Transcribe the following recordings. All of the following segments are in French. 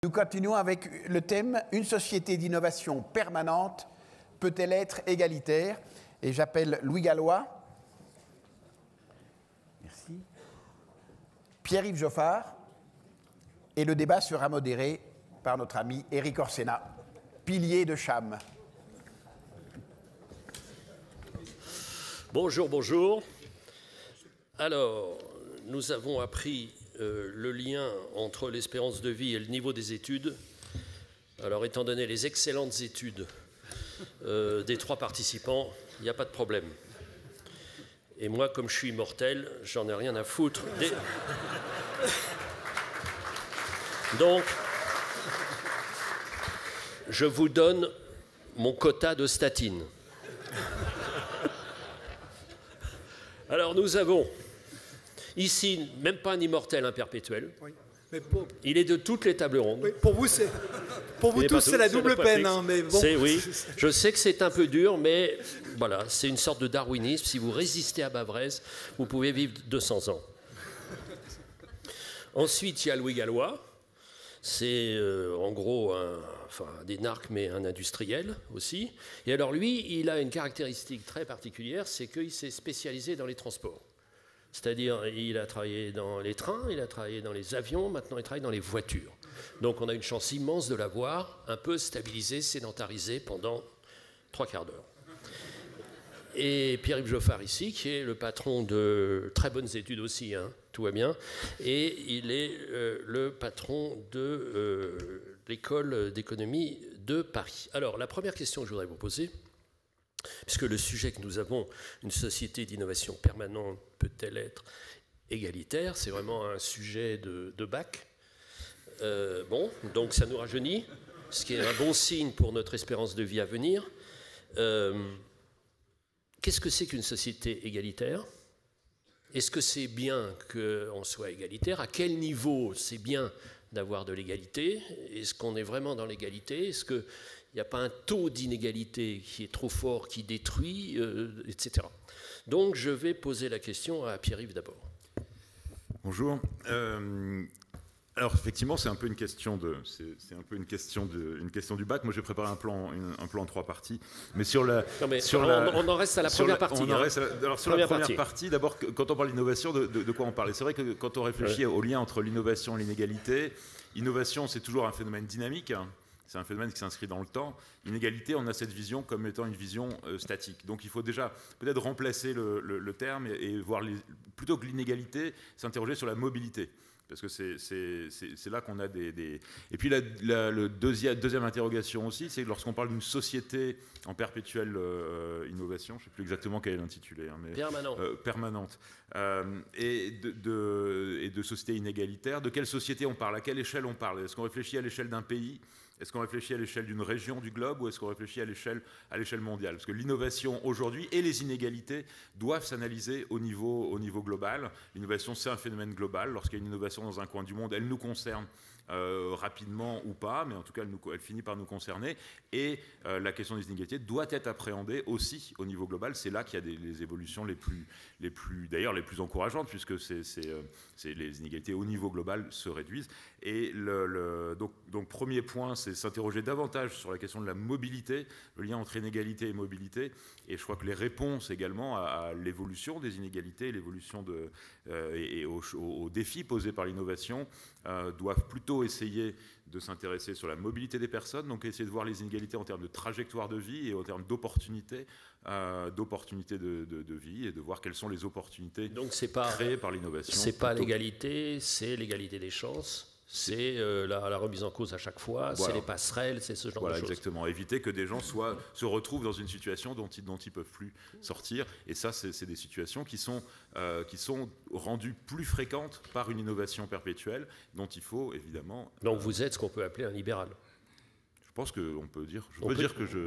Nous continuons avec le thème « Une société d'innovation permanente peut-elle être égalitaire ?» Et j'appelle Louis Gallois, merci, Pierre-Yves Joffard, et le débat sera modéré par notre ami Éric Orsena, pilier de Cham. Bonjour, bonjour. Alors, nous avons appris le lien entre l'espérance de vie et le niveau des études. Alors, étant donné les excellentes études des trois participants, il n'y a pas de problème. Et moi, comme je suis immortel, j'en ai rien à foutre. Donc, je vous donne mon quota de statine. Alors, nous avons ici, même pas un immortel, un perpétuel. Oui. Mais il est de toutes les tables rondes. Oui, pour vous tous, c'est la double peine. Hein, mais bon. Oui, je sais que c'est un peu dur, mais voilà, c'est une sorte de darwinisme. Si vous résistez à Bavrez, vous pouvez vivre 200 ans. Ensuite, il y a Louis Gallois. C'est en gros un énarque, mais un industriel aussi. Et alors lui, il a une caractéristique très particulière, c'est qu'il s'est spécialisé dans les transports. C'est-à-dire, il a travaillé dans les trains, il a travaillé dans les avions, maintenant il travaille dans les voitures. Donc on a une chance immense de l'avoir un peu stabilisé, sédentarisé pendant 3/4 d'heure. Et Pierre-Yves Joffard ici, qui est le patron de très bonnes études aussi, hein, tout va bien, et il est le patron de l'école d'économie de Paris. Alors, la première question que je voudrais vous poser, puisque le sujet que nous avons, une société d'innovation permanente, peut-elle être égalitaire? C'est vraiment un sujet de bac. Bon, donc ça nous rajeunit, ce qui est un bon signe pour notre espérance de vie à venir. Qu'est-ce que c'est qu'une société égalitaire? Est-ce que c'est bien qu'on soit égalitaire? À quel niveau c'est bien d'avoir de l'égalité? Est-ce qu'on est vraiment dans l'égalité? Est-ce qu'il n'y a pas un taux d'inégalité qui est trop fort, qui détruit, etc. Donc je vais poser la question à Pierre-Yves d'abord. Bonjour. Alors effectivement, c'est un peu une question du bac. Moi, j'ai préparé un plan en 3 parties. Mais on en reste à la première partie. Sur la première partie, d'abord, quand on parle d'innovation, de quoi on parle? C'est vrai que quand on réfléchit au lien entre l'innovation et l'inégalité, innovation, c'est toujours un phénomène dynamique. C'est un phénomène qui s'inscrit dans le temps. Inégalité, on a cette vision comme étant une vision statique. Donc il faut déjà peut-être remplacer le terme et voir, plutôt que l'inégalité, s'interroger sur la mobilité. Parce que c'est là qu'on a des... Et puis la deuxième interrogation aussi, c'est lorsqu'on parle d'une société en perpétuelle innovation, je ne sais plus exactement quel est l'intitulé, hein, mais permanente, et de société inégalitaire, de quelle société on parle, à quelle échelle on parle? Est-ce qu'on réfléchit à l'échelle d'un pays? Est-ce qu'on réfléchit à l'échelle d'une région du globe ou est-ce qu'on réfléchit à l'échelle mondiale? Parce que l'innovation aujourd'hui et les inégalités doivent s'analyser au niveau global. L'innovation, c'est un phénomène global. Lorsqu'il y a une innovation dans un coin du monde, elle nous concerne rapidement ou pas, mais en tout cas, elle finit par nous concerner. Et la question des inégalités doit être appréhendée aussi au niveau global. C'est là qu'il y a les évolutions les plus encourageantes, puisque les inégalités au niveau global se réduisent. Et donc premier point, c'est s'interroger davantage sur la question de la mobilité, le lien entre inégalité et mobilité. Et je crois que les réponses également à l'évolution des inégalités, l'évolution et aux défis posés par l'innovation doivent plutôt essayer de s'intéresser sur la mobilité des personnes, donc essayer de voir les inégalités en termes de trajectoire de vie et en termes d'opportunités de vie, et de voir quelles sont les opportunités créées par l'innovation. C'est pas l'égalité, c'est l'égalité des chances. C'est la remise en cause à chaque fois, c'est les passerelles, c'est ce genre de choses. Voilà, exactement. Éviter que des gens se retrouvent dans une situation dont ils ne peuvent plus sortir. Et ça, c'est des situations qui sont rendues plus fréquentes par une innovation perpétuelle, dont il faut évidemment... Donc vous êtes ce qu'on peut appeler un libéral. Je pense qu'on peut dire... On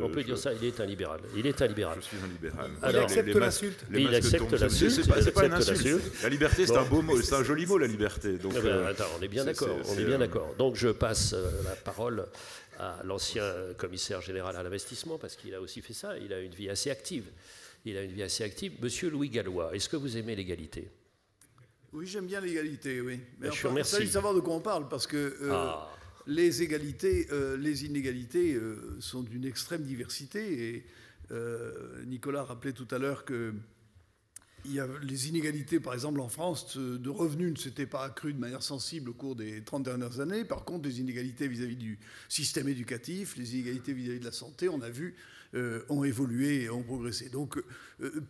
peut dire ça, il est un libéral. Il est un libéral. Je suis un libéral. Alors, il accepte l'insulte. Il accepte l'insulte. C'est pas une insulte. La liberté, c'est un beau mot, c'est un joli mot, la liberté. Donc, attends, on est bien d'accord. On est bien d'accord. Donc je passe la parole à l'ancien commissaire général à l'investissement, parce qu'il a aussi fait ça. Il a une vie assez active. Monsieur Louis Gallois, est-ce que vous aimez l'égalité? Oui, j'aime bien l'égalité, oui. Mais je vous remercie. Il s'agit de savoir de quoi on parle, parce que... les inégalités sont d'une extrême diversité. Et Nicolas rappelait tout à l'heure que les inégalités, par exemple en France, de revenus ne s'étaient pas accrues de manière sensible au cours des 30 dernières années. Par contre, les inégalités vis-à-vis du système éducatif, les inégalités vis-à-vis de la santé, on a vu, ont évolué et ont progressé. Donc,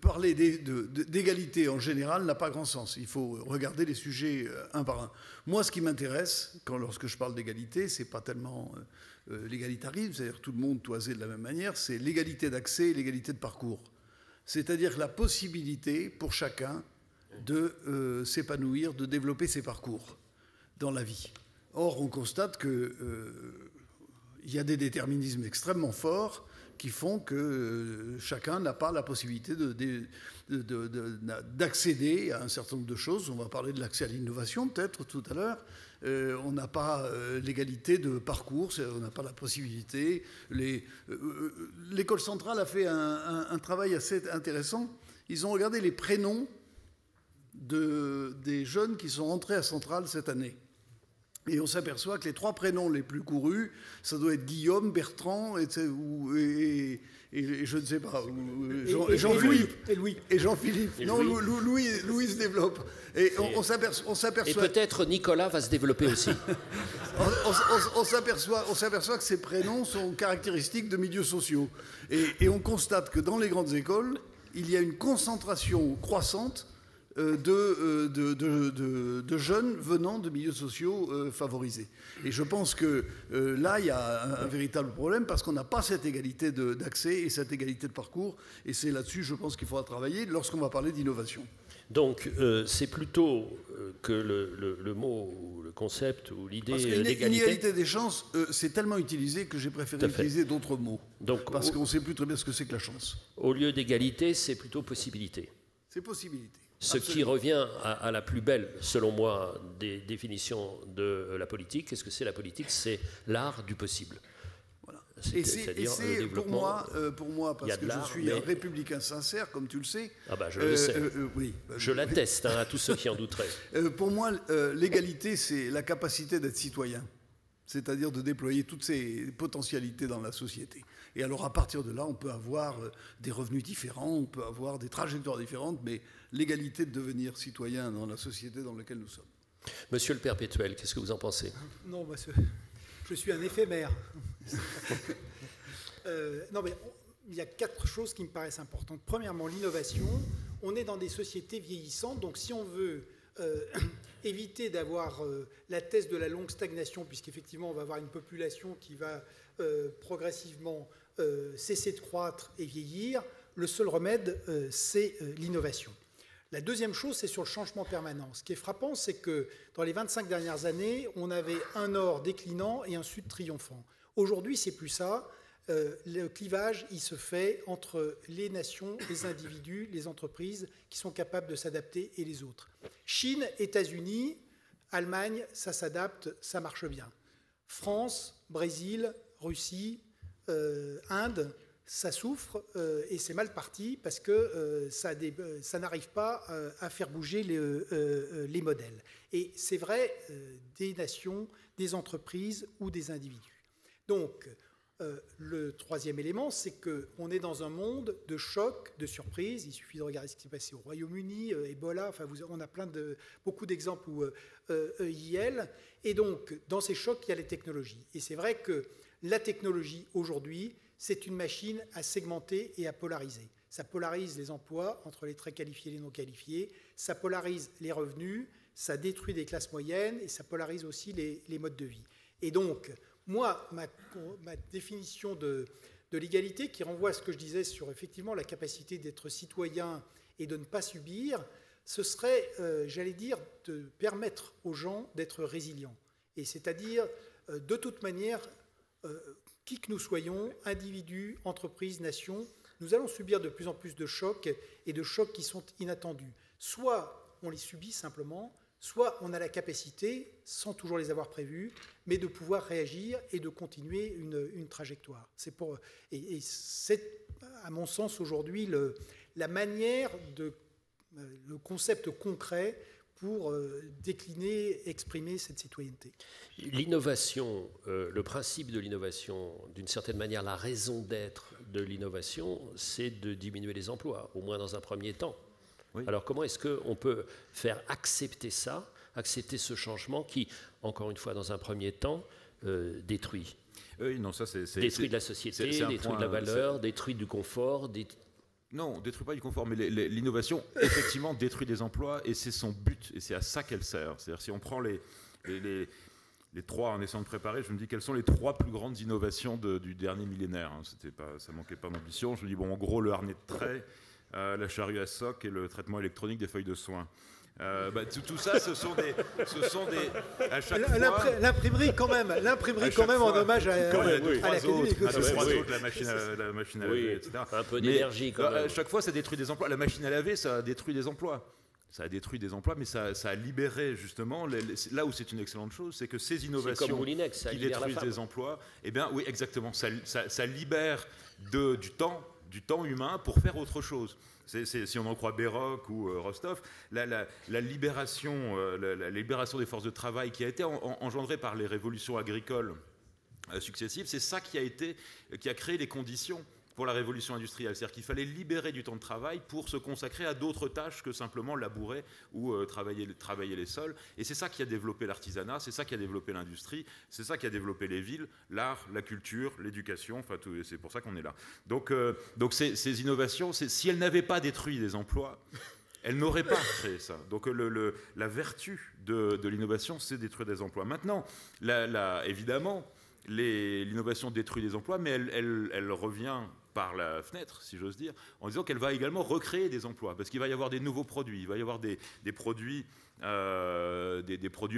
parler d'égalité en général n'a pas grand sens. Il faut regarder les sujets un par un. Moi, ce qui m'intéresse, lorsque je parle d'égalité, c'est pas tellement l'égalitarisme, c'est-à-dire tout le monde toisé de la même manière, c'est l'égalité d'accès et l'égalité de parcours. C'est-à-dire la possibilité pour chacun de s'épanouir, de développer ses parcours dans la vie. Or, on constate qu'il y a des déterminismes extrêmement forts qui font que chacun n'a pas la possibilité d'accéder à un certain nombre de choses. On va parler de l'accès à l'innovation peut-être tout à l'heure. On n'a pas l'égalité de parcours, on n'a pas la possibilité. L'école centrale a fait un travail assez intéressant. Ils ont regardé les prénoms des jeunes qui sont entrés à Centrale cette année. Et on s'aperçoit que les 3 prénoms les plus courus, ça doit être Guillaume, Bertrand et je ne sais pas, Jean-Philippe. Et Jean-Philippe. Non, Louis se développe. Et on s'aperçoit. Et peut-être Nicolas va se développer aussi. on s'aperçoit que ces prénoms sont caractéristiques de milieux sociaux. Et on constate que dans les grandes écoles, il y a une concentration croissante de jeunes venant de milieux sociaux favorisés. Et je pense que là, il y a un véritable problème parce qu'on n'a pas cette égalité d'accès et cette égalité de parcours. Et c'est là-dessus, je pense qu'il faudra travailler lorsqu'on va parler d'innovation. Donc, c'est plutôt que le mot, ou le concept, ou l'idée d'égalité... L'inégalité des chances, c'est tellement utilisé que j'ai préféré utiliser d'autres mots. Donc, parce qu'on ne sait plus très bien ce que c'est que la chance. Au lieu d'égalité, c'est plutôt possibilité. C'est possibilité. Ce qui revient à la plus belle, selon moi, des définitions de la politique. Qu'est-ce que c'est la politique? C'est l'art du possible. Voilà. Et c'est pour moi, parce que je suis un républicain sincère, comme tu le sais. Ah bah je le sais. Oui. Je l'atteste à tous ceux qui en douteraient. Pour moi, l'égalité, c'est la capacité d'être citoyen. C'est-à-dire de déployer toutes ces potentialités dans la société. Et alors, à partir de là, on peut avoir des revenus différents, on peut avoir des trajectoires différentes, mais l'égalité de devenir citoyen dans la société dans laquelle nous sommes. Monsieur le Perpétuel, qu'est-ce que vous en pensez? Non, je suis un éphémère. Non, mais il y a 4 choses qui me paraissent importantes. Premièrement, l'innovation. On est dans des sociétés vieillissantes, donc si on veut éviter d'avoir la thèse de la longue stagnation, puisqu'effectivement on va avoir une population qui va progressivement cesser de croître et vieillir, le seul remède, c'est l'innovation. La deuxième chose, c'est sur le changement permanent. Ce qui est frappant, c'est que dans les 25 dernières années, on avait un nord déclinant et un sud triomphant. Aujourd'hui, c'est plus ça. Le clivage, il se fait entre les nations, les individus, les entreprises qui sont capables de s'adapter et les autres. Chine, États-Unis, Allemagne, ça s'adapte, ça marche bien. France, Brésil, Russie, Inde, ça souffre et c'est mal parti parce que ça n'arrive pas à faire bouger les modèles. Et c'est vrai des nations, des entreprises ou des individus. Donc, le troisième élément, c'est qu'on est dans un monde de chocs, de surprises. Il suffit de regarder ce qui s'est passé au Royaume-Uni, Ebola, enfin, on a beaucoup d'exemples où IL. Et donc, dans ces chocs, il y a les technologies. Et c'est vrai que la technologie, aujourd'hui, c'est une machine à segmenter et à polariser. Ça polarise les emplois entre les très qualifiés et les non qualifiés. Ça polarise les revenus, ça détruit des classes moyennes et ça polarise aussi les modes de vie. Et donc, moi, ma définition de l'égalité, qui renvoie à ce que je disais sur effectivement la capacité d'être citoyen et de ne pas subir, ce serait, j'allais dire, de permettre aux gens d'être résilients. Et c'est-à-dire, de toute manière, qui que nous soyons, individus, entreprises, nations, nous allons subir de plus en plus de chocs et de chocs qui sont inattendus. Soit on les subit simplement, soit on a la capacité, sans toujours les avoir prévus, mais de pouvoir réagir et de continuer une trajectoire. C'est à mon sens, aujourd'hui, la manière, le concept concret pour décliner, exprimer cette citoyenneté. L'innovation, le principe de l'innovation, d'une certaine manière, la raison d'être de l'innovation, c'est de diminuer les emplois, au moins dans un premier temps. Oui. Alors comment est-ce qu'on peut faire accepter ça, accepter ce changement qui, encore une fois, dans un premier temps, détruit? Oui, non, ça détruit de la société, détruit de la valeur, détruit du confort. Non, on ne détruit pas du confort, mais l'innovation, effectivement, détruit des emplois, et c'est son but, et c'est à ça qu'elle sert. C'est-à-dire, si on prend les trois, en essayant de préparer, je me dis quelles sont les trois plus grandes innovations du dernier millénaire. Ça manquait pas d'ambition. Je me dis, bon, en gros, le harnais de trait, la charrue à soc et le traitement électronique des feuilles de soins. Tout ça, ce sont des à chaque fois, l'imprimerie quand même en hommage à l'académie. La machine à laver, etc. Un peu d'énergie quand même. À chaque fois, ça détruit des emplois. La machine à laver, ça détruit des emplois. Ça a détruit des emplois, mais ça a libéré justement, là où c'est une excellente chose, c'est que ces innovations comme Moulinex, qui détruisent des emplois, eh bien oui, exactement, ça libère du temps humain pour faire autre chose. Si on en croit Béroc ou Rostov, la libération des forces de travail qui a été engendrée par les révolutions agricoles successives, c'est ça qui a créé les conditions pour la révolution industrielle. C'est-à-dire qu'il fallait libérer du temps de travail pour se consacrer à d'autres tâches que simplement labourer ou travailler les sols. Et c'est ça qui a développé l'artisanat, c'est ça qui a développé l'industrie, c'est ça qui a développé les villes, l'art, la culture, l'éducation, enfin tout, c'est pour ça qu'on est là. Donc ces innovations, si elles n'avaient pas détruit des emplois, elles n'auraient pas créé ça. Donc la vertu de l'innovation, c'est détruire des emplois. Maintenant, évidemment, l'innovation détruit des emplois, mais elle revient par la fenêtre, si j'ose dire, en disant qu'elle va également recréer des emplois, parce qu'il va y avoir des nouveaux produits, il va y avoir des produits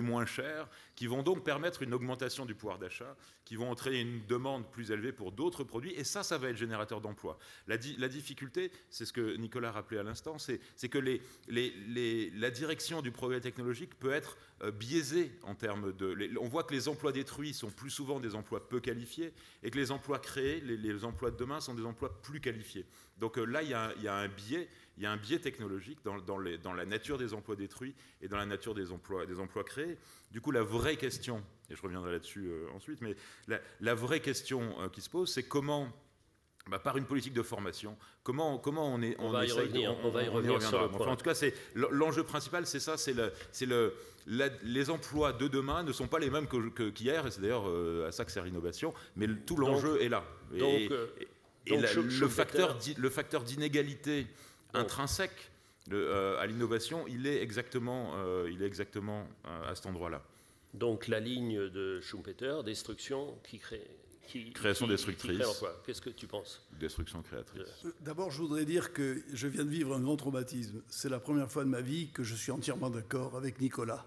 moins chers, qui vont donc permettre une augmentation du pouvoir d'achat, qui vont entraîner une demande plus élevée pour d'autres produits, et ça va être générateur d'emplois. La difficulté, c'est ce que Nicolas rappelait à l'instant, c'est que la direction du progrès technologique peut être biaisée en termes on voit que les emplois détruits sont plus souvent des emplois peu qualifiés, et que les emplois créés, les emplois de demain, sont des emplois plus qualifiés. Donc là, il y a un biais technologique dans la nature des emplois détruits et dans la nature des emplois créés. Du coup, la vraie question, et je reviendrai là-dessus ensuite, mais la vraie question qui se pose, c'est comment, par une politique de formation, comment on va y revenir sur le point. En tout cas, l'enjeu principal, c'est ça, les emplois de demain ne sont pas les mêmes qu'hier, et c'est d'ailleurs à ça que sert l'innovation, mais tout l'enjeu est là. Le facteur d'inégalité intrinsèque à l'innovation, il est exactement à cet endroit-là. Donc la ligne de Schumpeter, destruction création destructrice. Qu'est-ce que tu penses? Destruction créatrice. D'abord, je voudrais dire que je viens de vivre un grand traumatisme. C'est la première fois de ma vie que je suis entièrement d'accord avec Nicolas.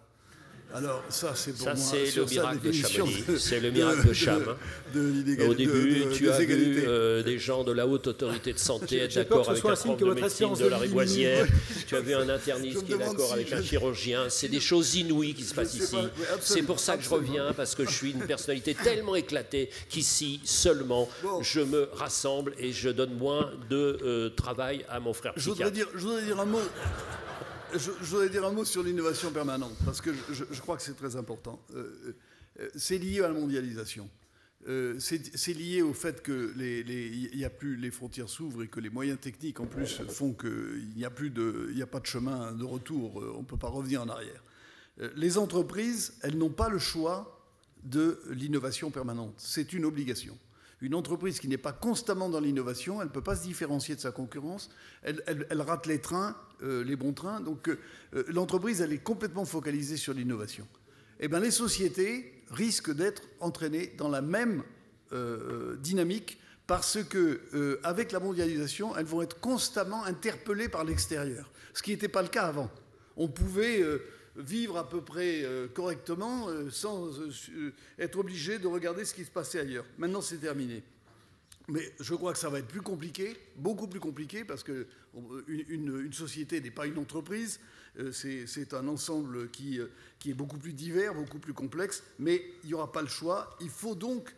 Alors ça, c'est pour moi... C'est le miracle de Chamonix. C'est le miracle de Cham. Au début, tu as vu des gens de la haute autorité de santé être d'accord avec un prof de médecine de la Rivoisière. Tu as vu un interniste qui est d'accord avec un chirurgien. C'est des choses inouïes qui se passent ici. C'est pour ça que je reviens, parce que je suis une personnalité tellement éclatée qu'ici, seulement, je me rassemble et je donne moins de travail à mon frère psychiatre. Je voudrais dire un mot... Je voudrais dire un mot sur l'innovation permanente, parce que je crois que c'est très important. C'est lié à la mondialisation. C'est lié au fait que les frontières s'ouvrent et que les moyens techniques, en plus, font qu'il n'y a pas de chemin de retour. On ne peut pas revenir en arrière. Les entreprises, elles n'ont pas le choix de l'innovation permanente. C'est une obligation. Une entreprise qui n'est pas constamment dans l'innovation, elle ne peut pas se différencier de sa concurrence, elle rate les trains, les bons trains, donc l'entreprise, elle est complètement focalisée sur l'innovation. Eh bien, les sociétés risquent d'être entraînées dans la même dynamique parce que, avec la mondialisation, elles vont être constamment interpellées par l'extérieur, ce qui n'était pas le cas avant. On pouvait... vivre à peu près correctement sans être obligé de regarder ce qui se passait ailleurs. Maintenant, c'est terminé. Mais je crois que ça va être plus compliqué, beaucoup plus compliqué, parce qu'une société n'est pas une entreprise, c'est un ensemble qui est beaucoup plus divers, beaucoup plus complexe, mais il n'y aura pas le choix. Il faut donc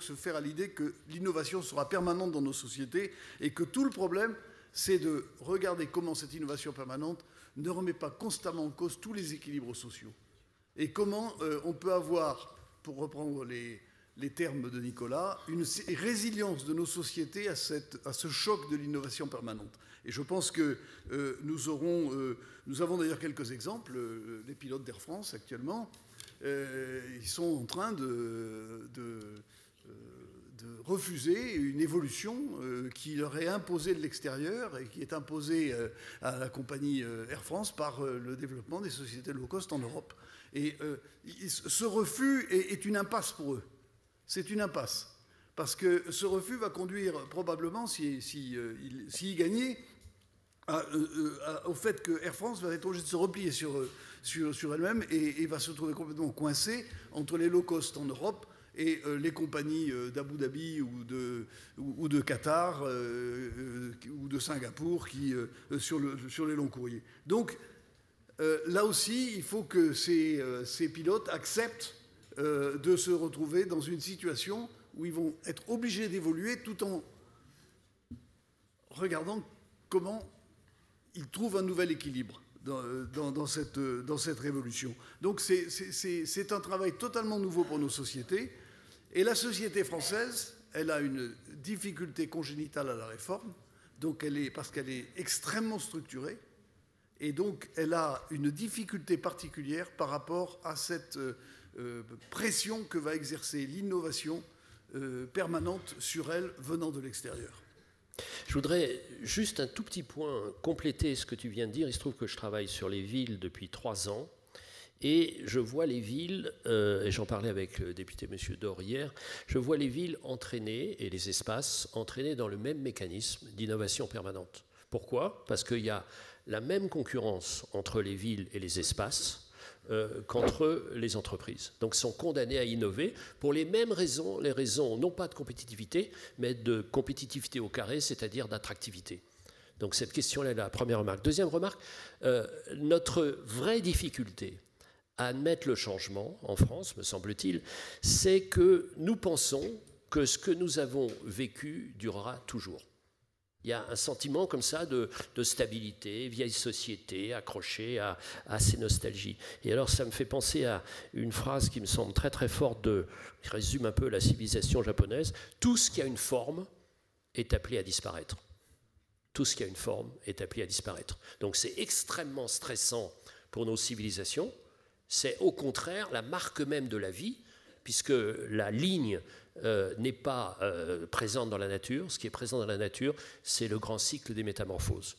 se faire à l'idée que l'innovation sera permanente dans nos sociétés et que tout le problème c'est de regarder comment cette innovation permanente ne remet pas constamment en cause tous les équilibres sociaux. Et comment on peut avoir, pour reprendre les termes de Nicolas, une résilience de nos sociétés à ce choc de l'innovation permanente. Et je pense que nous avons d'ailleurs quelques exemples. Les pilotes d'Air France actuellement, ils sont en train de refuser une évolution qui leur est imposée de l'extérieur et qui est imposée à la compagnie Air France par le développement des sociétés low cost en Europe. Et ce refus est une impasse pour eux. C'est une impasse. Parce que ce refus va conduire probablement, s'il gagnait, au fait que Air France va être obligée de se replier sur elle-même et va se trouver complètement coincée entre les low cost en Europe et les compagnies d'Abu Dhabi ou de Qatar ou de Singapour sur les longs courriers. Donc, là aussi, il faut que ces pilotes acceptent de se retrouver dans une situation où ils vont être obligés d'évoluer tout en regardant comment ils trouvent un nouvel équilibre dans cette révolution. Donc c'est un travail totalement nouveau pour nos sociétés. Et la société française, elle a une difficulté congénitale à la réforme, parce qu'elle est extrêmement structurée. Et donc, elle a une difficulté particulière par rapport à cette pression que va exercer l'innovation permanente sur elle venant de l'extérieur. Je voudrais juste un tout petit point compléter ce que tu viens de dire. Il se trouve que je travaille sur les villes depuis 3 ans et je vois les villes, et j'en parlais avec le député M. Dor hier, je vois les villes entraînées et les espaces entraînés dans le même mécanisme d'innovation permanente. Pourquoi ? Parce qu'il y a la même concurrence entre les villes et les espaces qu'entre les entreprises. Donc, sont condamnés à innover pour les mêmes raisons, les raisons non pas de compétitivité, mais de compétitivité au carré, c'est-à-dire d'attractivité. Donc, cette question-là est la première remarque. Deuxième remarque, notre vraie difficulté à admettre le changement en France, me semble-t-il, c'est que nous pensons que ce que nous avons vécu durera toujours. Il y a un sentiment comme ça de stabilité, vieille société, accrochée à ces nostalgies. Et alors ça me fait penser à une phrase qui me semble très très forte, qui résume un peu la civilisation japonaise. Tout ce qui a une forme est appelé à disparaître. Tout ce qui a une forme est appelé à disparaître. Donc c'est extrêmement stressant pour nos civilisations. C'est au contraire la marque même de la vie, puisque la ligne n'est pas présente dans la nature. Ce qui est présent dans la nature, c'est le grand cycle des métamorphoses.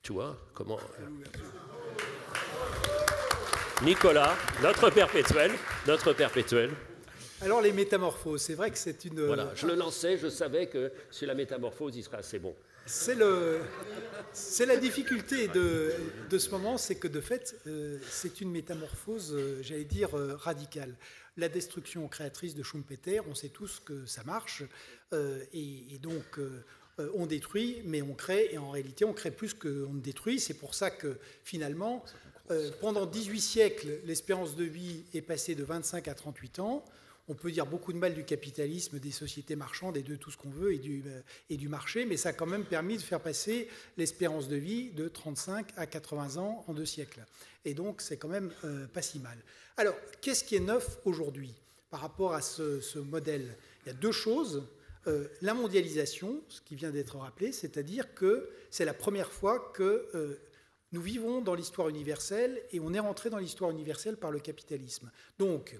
Tu vois comment Nicolas, notre perpétuel. Alors les métamorphoses, c'est vrai que c'est une... Voilà, je le lançais, je savais que sur la métamorphose, il serait assez bon. C'est la difficulté de ce moment, c'est que de fait, c'est une métamorphose, j'allais dire, radicale. La destruction créatrice de Schumpeter, on sait tous que ça marche, et donc on détruit, mais on crée, et en réalité on crée plus qu'on ne détruit. C'est pour ça que finalement, pendant 18 siècles, l'espérance de vie est passée de 25 à 38 ans. On peut dire beaucoup de mal du capitalisme, des sociétés marchandes et de tout ce qu'on veut et du marché, mais ça a quand même permis de faire passer l'espérance de vie de 35 à 80 ans en 2 siècles. Et donc, c'est quand même pas si mal. Alors, qu'est-ce qui est neuf aujourd'hui par rapport à ce modèle ? Il y a 2 choses. La mondialisation, ce qui vient d'être rappelé, c'est-à-dire que c'est la première fois que nous vivons dans l'histoire universelle et on est rentré dans l'histoire universelle par le capitalisme. Donc,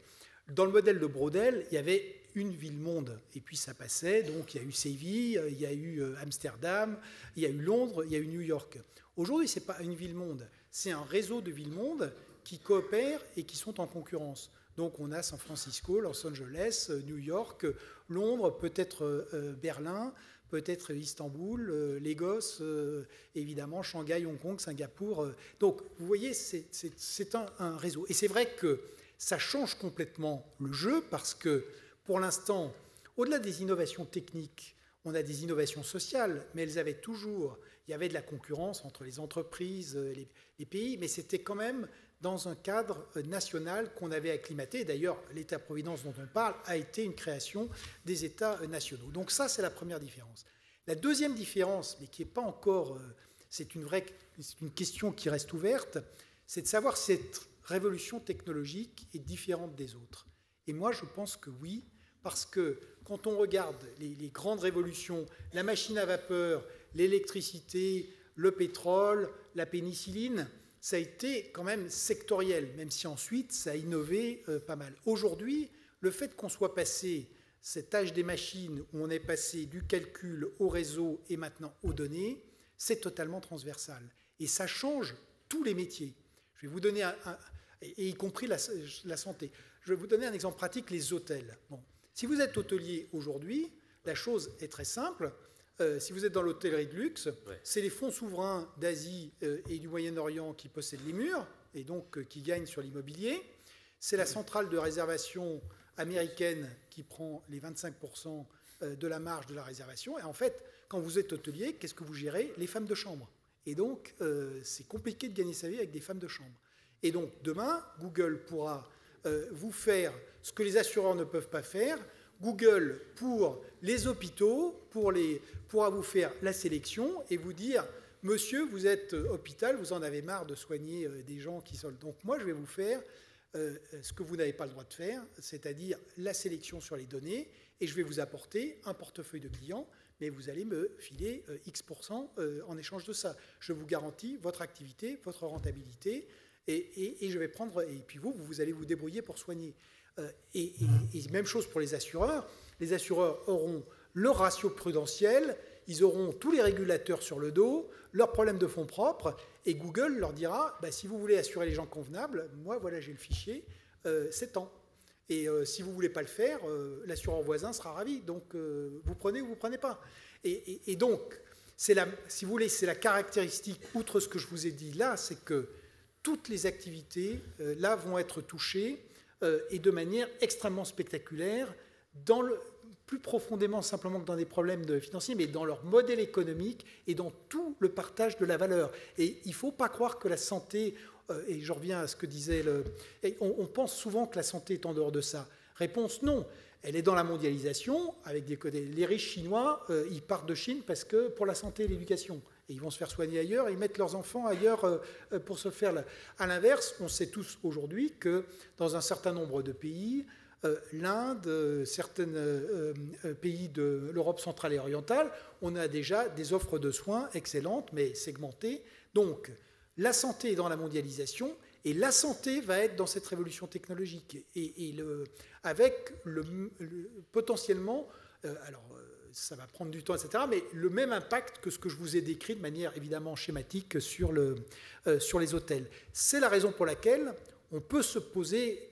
dans le modèle de Braudel, il y avait une ville-monde, et puis ça passait, donc il y a eu Séville, il y a eu Amsterdam, il y a eu Londres, il y a eu New York. Aujourd'hui, ce n'est pas une ville-monde, c'est un réseau de villes-monde qui coopèrent et qui sont en concurrence. Donc on a San Francisco, Los Angeles, New York, Londres, peut-être Berlin, peut-être Istanbul, Lagos, évidemment, Shanghai, Hong Kong, Singapour. Donc vous voyez, c'est un réseau. Et c'est vrai que ça change complètement le jeu parce que, pour l'instant, au-delà des innovations techniques, on a des innovations sociales, mais elles avaient toujours... Il y avait de la concurrence entre les entreprises, les pays, mais c'était quand même dans un cadre national qu'on avait acclimaté. D'ailleurs, l'État-providence dont on parle a été une création des États nationaux. Donc ça, c'est la première différence. La deuxième différence, mais qui n'est pas encore... c'est une question qui reste ouverte, c'est de savoir si cette révolution technologique est différente des autres. Et moi, je pense que oui, parce que quand on regarde les grandes révolutions, la machine à vapeur, l'électricité, le pétrole, la pénicilline, ça a été quand même sectoriel, même si ensuite ça a innové pas mal. Aujourd'hui, le fait qu'on soit passé, cet âge des machines, où on est passé du calcul au réseau et maintenant aux données, c'est totalement transversal. Et ça change tous les métiers. Je vais vous donner et y compris la santé. Je vais vous donner un exemple pratique, les hôtels. Bon. Si vous êtes hôtelier aujourd'hui, la chose est très simple. Si vous êtes dans l'hôtellerie de luxe, c'est les fonds souverains d'Asie et du Moyen-Orient qui possèdent les murs et donc qui gagnent sur l'immobilier. C'est la centrale de réservation américaine qui prend les 25% de la marge de la réservation. Et en fait, quand vous êtes hôtelier, qu'est-ce que vous gérez? Les femmes de chambre. Et donc, c'est compliqué de gagner sa vie avec des femmes de chambre. Et donc, demain, Google pourra vous faire ce que les assureurs ne peuvent pas faire. Google, pour les hôpitaux, pourra vous faire la sélection et vous dire « Monsieur, vous êtes hôpital, vous en avez marre de soigner des gens qui sont... Donc moi, je vais vous faire ce que vous n'avez pas le droit de faire, c'est-à-dire la sélection sur les données, et je vais vous apporter un portefeuille de clients, mais vous allez me filer X% en échange de ça. Je vous garantis votre activité, votre rentabilité, et je vais prendre... Et puis vous allez vous débrouiller pour soigner. Et même chose pour les assureurs. Les assureurs auront leur ratio prudentiel, ils auront tous les régulateurs sur le dos, leurs problèmes de fonds propres, et Google leur dira si vous voulez assurer les gens convenables, moi voilà j'ai le fichier, c'est tant. Et si vous ne voulez pas le faire, l'assureur voisin sera ravi. Donc vous prenez ou vous ne prenez pas. Et donc, si vous voulez, c'est la caractéristique, outre ce que je vous ai dit là, c'est que toutes les activités là vont être touchées et de manière extrêmement spectaculaire, plus profondément simplement que dans des problèmes financiers, mais dans leur modèle économique et dans tout le partage de la valeur. Et il ne faut pas croire que la santé, et je reviens à ce que disait on pense souvent que la santé est en dehors de ça. Réponse non. Elle est dans la mondialisation, avec les riches chinois, ils partent de Chine parce que pour la santé et l'éducation. Et ils vont se faire soigner ailleurs, et ils mettent leurs enfants ailleurs pour se faire... À l'inverse, on sait tous aujourd'hui que dans un certain nombre de pays, l'Inde, certains pays de l'Europe centrale et orientale, on a déjà des offres de soins excellentes, mais segmentées. Donc, la santé est dans la mondialisation, et la santé va être dans cette révolution technologique. Avec potentiellement... ça va prendre du temps, etc., mais le même impact que ce que je vous ai décrit de manière évidemment schématique sur les hôtels. C'est la raison pour laquelle on peut se poser...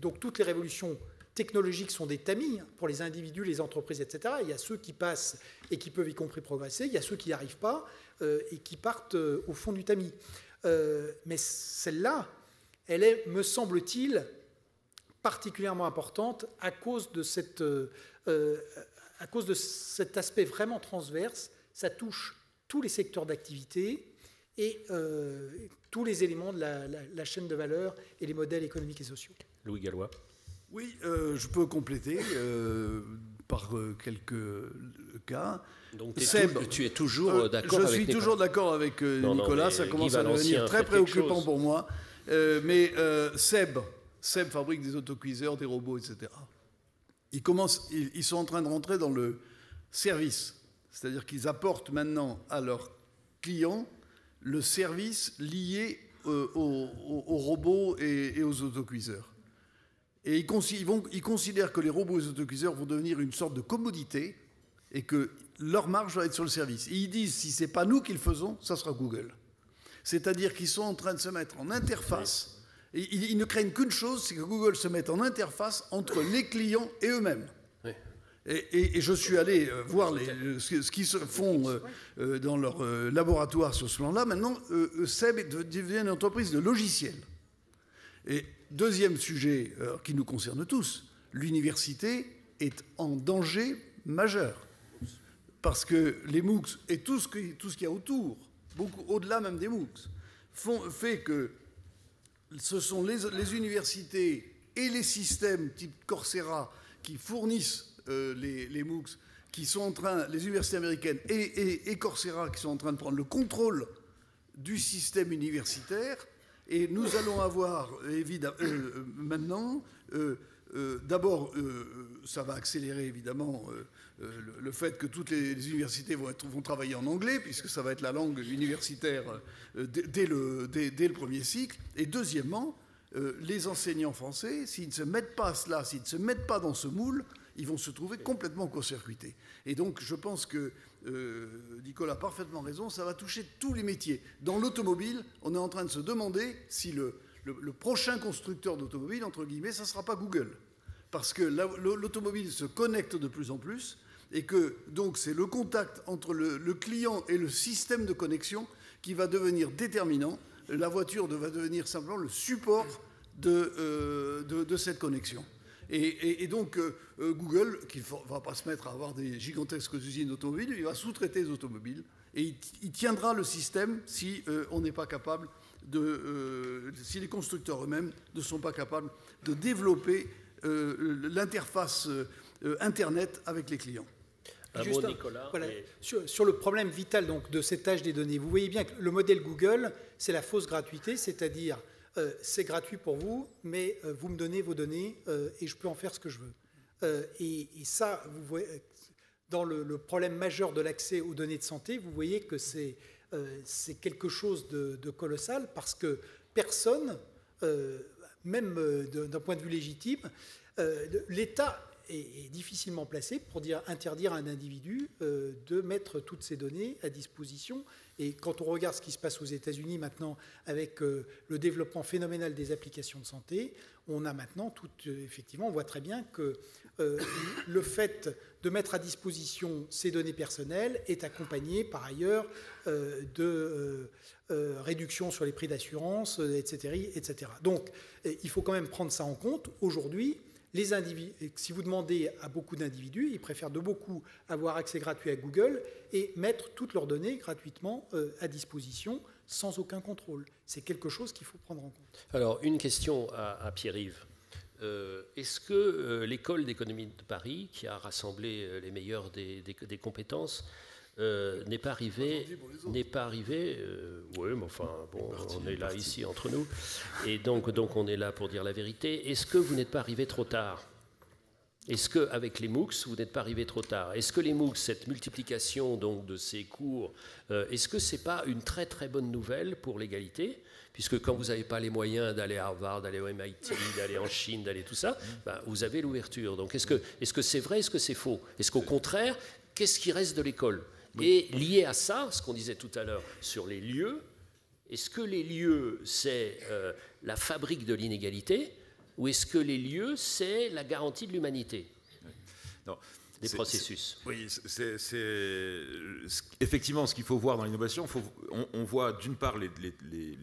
donc toutes les révolutions technologiques sont des tamis pour les individus, les entreprises, etc. Il y a ceux qui passent et qui peuvent y compris progresser, il y a ceux qui n'y arrivent pas et qui partent au fond du tamis. Mais celle-là, elle est, me semble-t-il, particulièrement importante à cause de cet aspect vraiment transverse. Ça touche tous les secteurs d'activité et tous les éléments de la chaîne de valeur et les modèles économiques et sociaux. Louis Gallois. Oui, je peux compléter par quelques cas. Donc tu es toujours d'accord avec Nicolas? Je suis toujours d'accord avec Nicolas, ça commence à devenir très préoccupant pour moi. Mais Seb fabrique des autocuiseurs, des robots, etc. Ils sont en train de rentrer dans le service. C'est-à-dire qu'ils apportent maintenant à leurs clients le service lié aux robots et aux autocuiseurs. Et ils considèrent que les robots et les autocuiseurs vont devenir une sorte de commodité et que leur marge va être sur le service. Et ils disent, si ce n'est pas nous qui le faisons, ça sera Google. C'est-à-dire qu'ils sont en train de se mettre en interface. Et ils ne craignent qu'une chose, c'est que Google se mette en interface entre les clients et eux-mêmes. Oui. Et je suis allé voir ce qu'ils font dans leur laboratoire sur ce plan-là. Maintenant, Seb devient une entreprise de logiciels. Et deuxième sujet qui nous concerne tous, l'université est en danger majeur. Parce que les MOOCs et tout ce qu'il y a autour, beaucoup au-delà même des MOOCs, fait que ce sont les universités et les systèmes type Coursera qui fournissent les MOOCs qui sont en train, les universités américaines et Coursera, qui sont en train de prendre le contrôle du système universitaire. Et nous allons avoir, évidemment, maintenant, d'abord, ça va accélérer, évidemment, le fait que toutes les universités vont travailler en anglais, puisque ça va être la langue universitaire dès le premier cycle. Et deuxièmement, les enseignants français, s'ils ne se mettent pas à cela, s'ils ne se mettent pas dans ce moule, ils vont se trouver complètement court-circuités. Et donc, je pense que Nicolas a parfaitement raison, ça va toucher tous les métiers. Dans l'automobile, on est en train de se demander si le prochain constructeur d'automobile, entre guillemets, ça ne sera pas Google. Parce que l'automobile se connecte de plus en plus, et que donc c'est le contact entre le client et le système de connexion qui va devenir déterminant. La voiture va devenir simplement le support de cette connexion. Et donc, Google, qui ne va pas se mettre à avoir des gigantesques usines automobiles, il va sous-traiter les automobiles. Et il tiendra le système si on n'est pas capable si les constructeurs eux-mêmes ne sont pas capables de développer l'interface Internet avec les clients. Juste, Nicolas. Voilà, sur le problème vital donc, de cet âge des données, vous voyez bien que le modèle Google, c'est la fausse gratuité, c'est-à-dire c'est gratuit pour vous, mais vous me donnez vos données et je peux en faire ce que je veux. Et ça, vous voyez, dans le problème majeur de l'accès aux données de santé, vous voyez que c'est quelque chose de colossal parce que personne, même d'un point de vue légitime, l'État est difficilement placé pour interdire à un individu de mettre toutes ses données à disposition. Et quand on regarde ce qui se passe aux États-Unis maintenant avec le développement phénoménal des applications de santé, on a maintenant effectivement, on voit très bien que le fait de mettre à disposition ces données personnelles est accompagné par ailleurs de réduction sur les prix d'assurance, etc., etc. Donc, il faut quand même prendre ça en compte. Aujourd'hui, les individus, si vous demandez à beaucoup d'individus, ils préfèrent de beaucoup avoir accès gratuit à Google et mettre toutes leurs données gratuitement à disposition sans aucun contrôle. C'est quelque chose qu'il faut prendre en compte. Alors, une question à Pierre-Yves. Est-ce que l'école d'économie de Paris, qui a rassemblé les meilleurs des compétences, n'est pas arrivé, oui, mais enfin, bon, on est là ici entre nous, et donc on est là pour dire la vérité. Est-ce que vous n'êtes pas arrivé trop tard? Est-ce qu'avec les MOOCs, vous n'êtes pas arrivé trop tard? Est-ce que les MOOCs, cette multiplication donc, de ces cours, est-ce que ce n'est pas une très très bonne nouvelle pour l'égalité? Puisque quand vous n'avez pas les moyens d'aller à Harvard, d'aller au MIT, d'aller en Chine, d'aller tout ça, ben, vous avez l'ouverture. Donc est-ce que c'est vrai, est-ce que c'est faux? Est-ce qu'au contraire, qu'est-ce qui reste de l'école? Et lié à ça, ce qu'on disait tout à l'heure sur les lieux, est-ce que les lieux, c'est la fabrique de l'inégalité ou est-ce que les lieux, c'est la garantie de l'humanité? Non. Des processus. Oui, effectivement, ce qu'il faut voir dans l'innovation, on voit d'une part les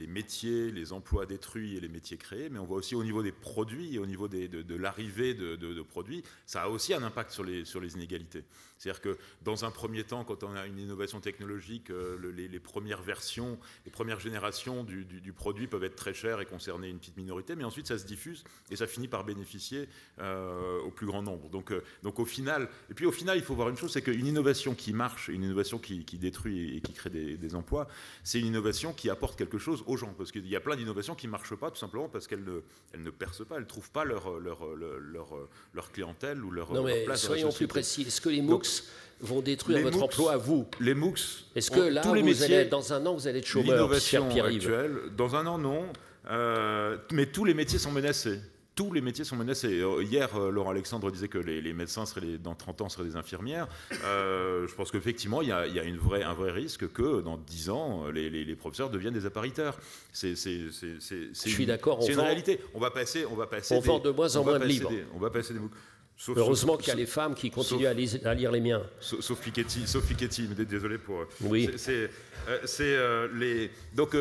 métiers, les emplois détruits et les métiers créés, mais on voit aussi au niveau des produits et au niveau de l'arrivée de produits, ça a aussi un impact sur les inégalités. C'est-à-dire que dans un premier temps, quand on a une innovation technologique, les premières versions, les premières générations du produit peuvent être très chères et concerner une petite minorité, mais ensuite ça se diffuse et ça finit par bénéficier au plus grand nombre. Donc au final, et puis au final, il faut voir une chose, c'est qu'une innovation qui marche, une innovation qui détruit et qui crée des emplois, c'est une innovation qui apporte quelque chose aux gens. Parce qu'il y a plein d'innovations qui ne marchent pas, tout simplement parce qu'elles ne percent pas, elles ne trouvent pas leur clientèle ou leur place. Non mais soyons plus précis, est-ce que les MOOCs vont détruire votre emploi à vous? Les MOOCs, est-ce que là, dans un an, vous allez être chômeur? L'innovation actuelle, dans un an, non, mais tous les métiers sont menacés. Tous les métiers sont menacés. Hier, Laurent Alexandre disait que les médecins, dans 30 ans, seraient des infirmières. Je pense qu'effectivement, il y a un vrai risque que dans 10 ans, les professeurs deviennent des appariteurs. Je suis d'accord. C'est une réalité. On va passer vend de moins en moins de livres. On va passer des MOOC. Heureusement qu'il y a les femmes qui continuent à lire les miens. Sauf Piketty, désolé pour... Oui. Donc,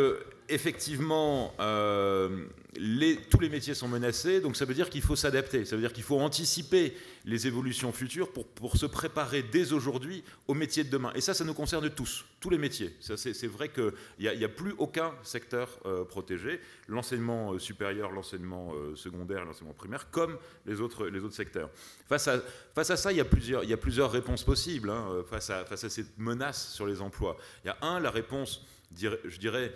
effectivement, tous les métiers sont menacés, donc ça veut dire qu'il faut s'adapter, ça veut dire qu'il faut anticiper les évolutions futures pour se préparer dès aujourd'hui aux métiers de demain. Et ça nous concerne tous les métiers. C'est vrai qu'il n'y a plus aucun secteur protégé, l'enseignement supérieur, l'enseignement secondaire, l'enseignement primaire, comme les autres secteurs. Face à ça, il y a plusieurs réponses possibles, hein, face à cette menace sur les emplois. Il y a la réponse, je dirais,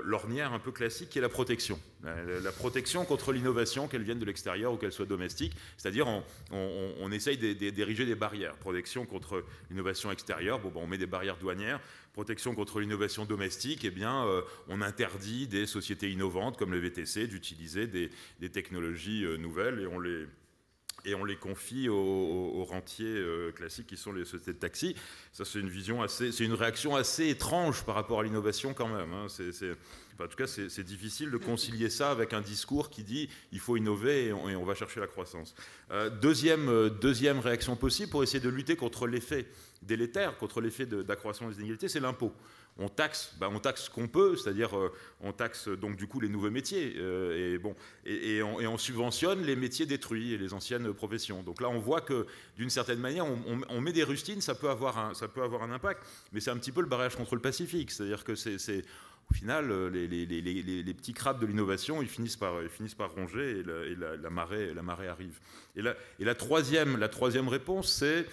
l'ornière un peu classique, qui est la protection. La protection contre l'innovation, qu'elle vienne de l'extérieur ou qu'elle soit domestique. C'est-à-dire, on essaye d'ériger des barrières. Protection contre l'innovation extérieure, on met des barrières douanières. Protection contre l'innovation domestique, eh bien, on interdit des sociétés innovantes comme le VTC d'utiliser des technologies nouvelles et on les confie aux rentiers classiques qui sont les sociétés de taxi. Ça, c'est une réaction assez étrange par rapport à l'innovation quand même. Hein. En tout cas, c'est difficile de concilier ça avec un discours qui dit il faut innover et on va chercher la croissance. Deuxième réaction possible pour essayer de lutter contre l'effet délétère, contre l'effet d'accroissement des inégalités, c'est l'impôt. On taxe ce qu'on peut, c'est-à-dire on taxe donc du coup les nouveaux métiers et on subventionne les métiers détruits et les anciennes professions. Donc là on voit que d'une certaine manière on met des rustines, ça peut avoir un impact, mais c'est un petit peu le barrage contre le Pacifique, c'est-à-dire que au final, les petits crabes de l'innovation, ils finissent par ronger et la marée arrive. Et la troisième réponse, c'est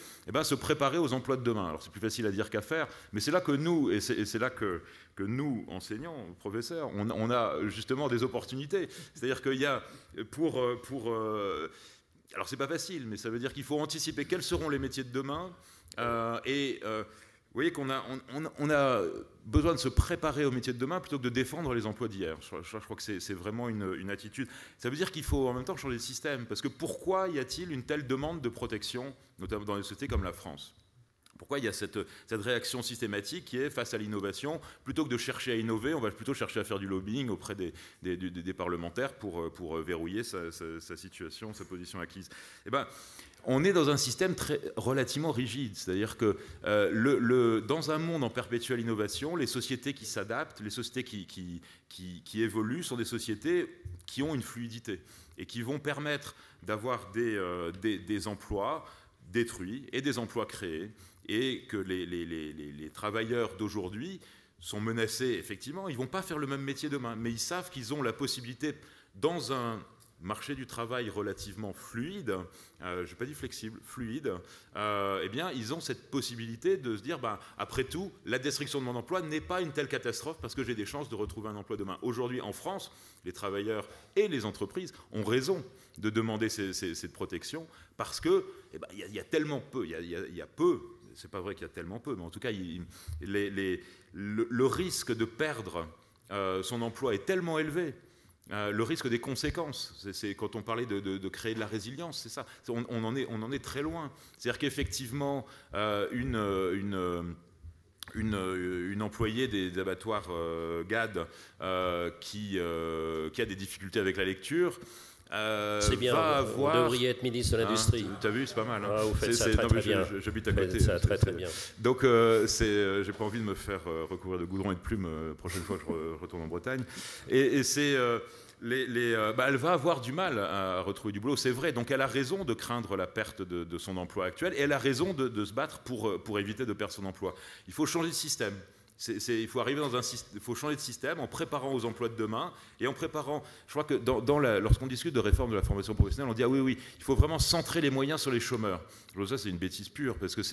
se préparer aux emplois de demain. Alors c'est plus facile à dire qu'à faire, mais c'est là que nous, et c'est là que nous, enseignants, professeurs, on a justement des opportunités. C'est-à-dire qu'il y a alors c'est pas facile, mais ça veut dire qu'il faut anticiper quels seront les métiers de demain vous voyez qu'on a besoin de se préparer au métier de demain plutôt que de défendre les emplois d'hier. Je crois que c'est vraiment une attitude. Ça veut dire qu'il faut en même temps changer de système. Parce que pourquoi y a-t-il une telle demande de protection, notamment dans des sociétés comme la France ? Pourquoi il y a cette réaction systématique qui est face à l'innovation, plutôt que de chercher à innover, on va plutôt chercher à faire du lobbying auprès des parlementaires pour verrouiller sa situation, sa position acquise. On est dans un système relativement rigide, c'est-à-dire que dans un monde en perpétuelle innovation, les sociétés qui s'adaptent, les sociétés qui évoluent sont des sociétés qui ont une fluidité et qui vont permettre d'avoir des emplois détruits et des emplois créés, et que les travailleurs d'aujourd'hui sont menacés, effectivement. Ils ne vont pas faire le même métier demain, mais ils savent qu'ils ont la possibilité, dans un marché du travail relativement fluide, je n'ai pas dit flexible, fluide, eh bien, ils ont cette possibilité de se dire, après tout, la destruction de mon emploi n'est pas une telle catastrophe parce que j'ai des chances de retrouver un emploi demain. Aujourd'hui, en France, les travailleurs et les entreprises ont raison de demander cette protection parce que y a tellement peu, il y a peu, c'est pas vrai qu'il y a tellement peu, mais en tout cas, le risque de perdre son emploi est tellement élevé. Le risque des conséquences, c'est quand on parlait de créer de la résilience, c'est ça. On en est très loin. C'est-à-dire qu'effectivement, une employée des abattoirs GAD qui a des difficultés avec la lecture. C'est bien, vous devriez être ministre de l'Industrie. Tu as vu, c'est pas mal. Hein. Vous faites ça très bien. J'habite à côté. Ça très bien. Donc, j'ai pas envie de me faire recouvrir de goudron et de plumes prochaine fois que je retourne en Bretagne. Et c'est... elle va avoir du mal à retrouver du boulot, c'est vrai. Donc elle a raison de craindre la perte de son emploi actuel et elle a raison de se battre pour éviter de perdre son emploi. Il faut changer de système. Il faut arriver il faut changer de système en préparant aux emplois de demain et en préparant. Je crois que lorsqu'on discute de réforme de la formation professionnelle, on dit oui, il faut vraiment centrer les moyens sur les chômeurs. Ça, c'est une bêtise pure parce que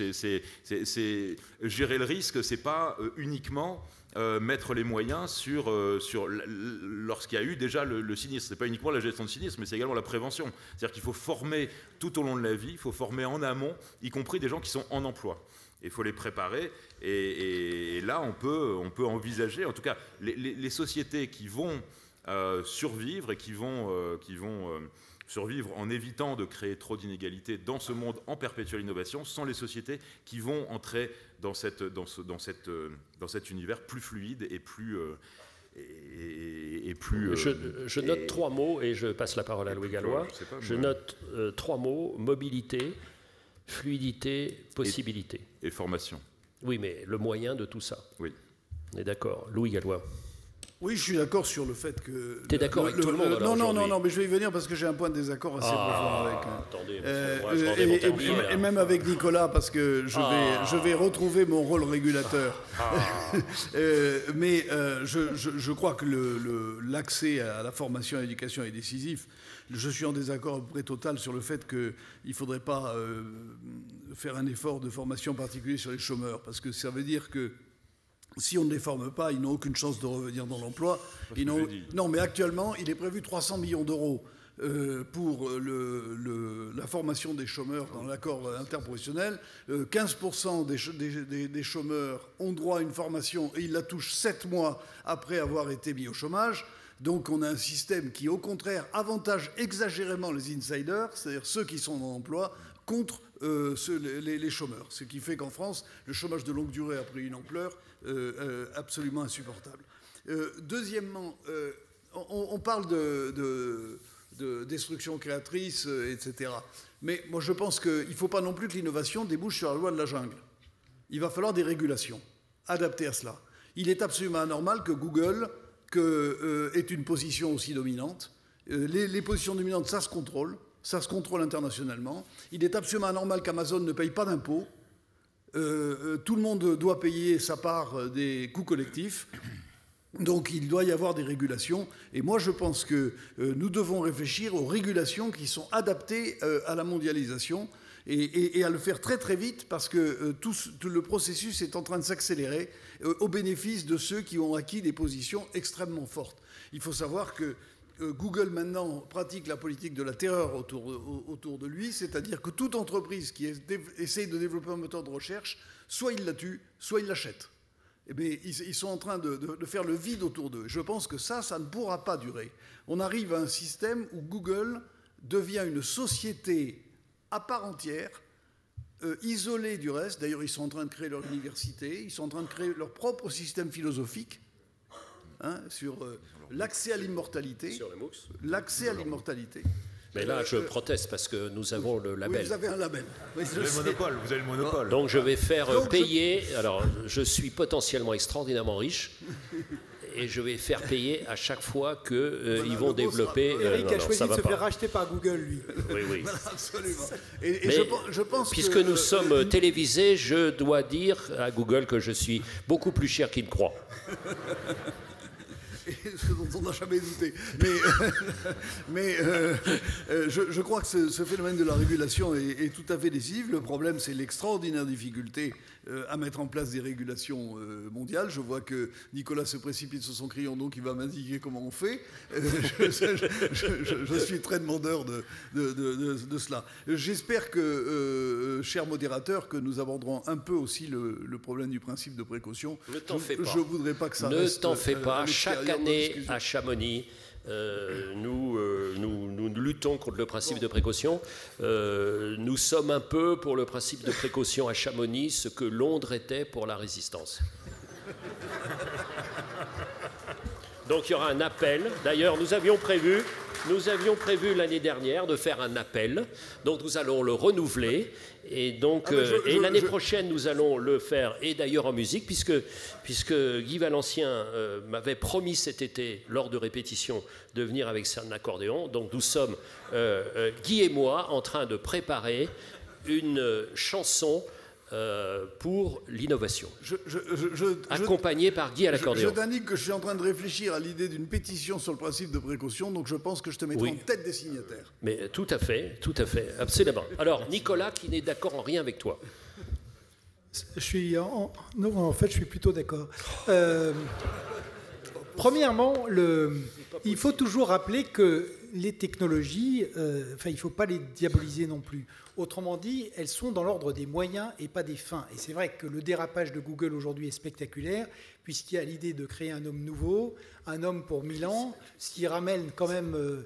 gérer le risque, c'est pas uniquement mettre les moyens sur lorsqu'il y a eu déjà le sinistre. C'est pas uniquement la gestion de sinistre, mais c'est également la prévention. C'est-à-dire qu'il faut former tout au long de la vie, il faut former en amont, y compris des gens qui sont en emploi. Il faut les préparer et là on peut envisager, en tout cas les sociétés qui vont survivre et qui vont survivre en évitant de créer trop d'inégalités dans ce monde en perpétuelle innovation sont les sociétés qui vont entrer dans cet univers plus fluide et plus... Je note 3 mots et je passe la parole à Louis Gallois. Je note 3 mots: mobilité, fluidité, possibilité. Et formation. Oui, mais le moyen de tout ça. Oui. On est d'accord. Louis Gallois. Oui, je suis d'accord sur le fait que... Tu es d'accord avec tout le monde alors, non, mais je vais y venir parce que j'ai un point de désaccord assez profond avec... Attendez, moi, je rendais mon tablier, et même avec Nicolas, parce que je vais retrouver mon rôle régulateur. Mais je crois que l'accès à la formation et à l'éducation est décisif. Je suis en désaccord à peu près total sur le fait qu'il ne faudrait pas faire un effort de formation particulier sur les chômeurs, parce que ça veut dire que si on ne les forme pas, ils n'ont aucune chance de revenir dans l'emploi. Non, mais actuellement, il est prévu 300 millions d'euros pour la formation des chômeurs dans l'accord interprofessionnel. 15% des chômeurs ont droit à une formation et ils la touchent 7 mois après avoir été mis au chômage. Donc on a un système qui, au contraire, avantage exagérément les insiders, c'est-à-dire ceux qui sont en emploi, contre les chômeurs. Ce qui fait qu'en France, le chômage de longue durée a pris une ampleur absolument insupportable. Deuxièmement, on parle de destruction créatrice, etc. Mais moi, je pense qu'il ne faut pas non plus que l'innovation débouche sur la loi de la jungle. Il va falloir des régulations adaptées à cela. Il est absolument anormal que Google ait une position aussi dominante. Les positions dominantes, ça se contrôle. Ça se contrôle internationalement. Il est absolument anormal qu'Amazon ne paye pas d'impôts. Tout le monde doit payer sa part des coûts collectifs. Donc il doit y avoir des régulations. Et moi, je pense que nous devons réfléchir aux régulations qui sont adaptées à la mondialisation et à le faire très très vite parce que tout le processus est en train de s'accélérer au bénéfice de ceux qui ont acquis des positions extrêmement fortes. Il faut savoir que Google maintenant pratique la politique de la terreur autour de lui, c'est-à-dire que toute entreprise qui essaye de développer un moteur de recherche, soit il la tue, soit il l'achète. Eh bien, ils sont en train de faire le vide autour d'eux. Je pense que ça ne pourra pas durer. On arrive à un système où Google devient une société à part entière, isolée du reste. D'ailleurs, ils sont en train de créer leur université, ils sont en train de créer leur propre système philosophique. Sur l'accès à l'immortalité. Sur les MOOCs. L'accès à l'immortalité. Mais là, je proteste parce que nous avons le label. Oui, vous avez un label. Oui, vous avez le monopole. Donc je vais faire payer. Alors, je suis potentiellement extraordinairement riche. Et je vais faire payer à chaque fois qu'ils vont développer... Eric a choisi de se faire racheter par Google, lui. Oui, oui. Voilà, absolument. Et mais je pense puisque nous sommes télévisés, je dois dire à Google que je suis beaucoup plus cher qu'il ne croit. Ce dont on n'a jamais douté. Mais je crois que ce phénomène de la régulation est tout à fait décisif. Le problème, c'est l'extraordinaire difficulté à mettre en place des régulations mondiales. Je vois que Nicolas se précipite sur son crayon, donc il va m'indiquer comment on fait. Je suis très demandeur de cela. J'espère que, cher modérateur, que nous aborderons un peu aussi le problème du principe de précaution. Ne t'en fais pas. Je ne voudrais pas que ça reste... Ne t'en fais pas. Chaque année, à Chamonix, nous luttons contre le principe de précaution. Nous sommes un peu pour le principe de précaution à Chamonix, ce que Londres était pour la résistance. Donc il y aura un appel. D'ailleurs, nous avions prévu l'année dernière de faire un appel. Donc nous allons le renouveler. Et donc, l'année prochaine, nous allons le faire, et d'ailleurs en musique, puisque Guy Valencien m'avait promis cet été, lors de répétitions, de venir avec un accordéon. Donc nous sommes, Guy et moi, en train de préparer une chanson pour l'innovation, accompagné par Guy à l'accordéon. Je t'indique que je suis en train de réfléchir à l'idée d'une pétition sur le principe de précaution, donc je pense que je te mettrai en tête des signataires. Mais tout à fait, absolument. Alors, Nicolas, qui n'est d'accord en rien avec toi. Non, en fait, je suis plutôt d'accord. Premièrement, il faut toujours rappeler que les technologies, il ne faut pas les diaboliser non plus. Autrement dit, elles sont dans l'ordre des moyens et pas des fins. Et c'est vrai que le dérapage de Google aujourd'hui est spectaculaire, puisqu'il y a l'idée de créer un homme nouveau, un homme pour 1000 ans, ce qui ramène quand même,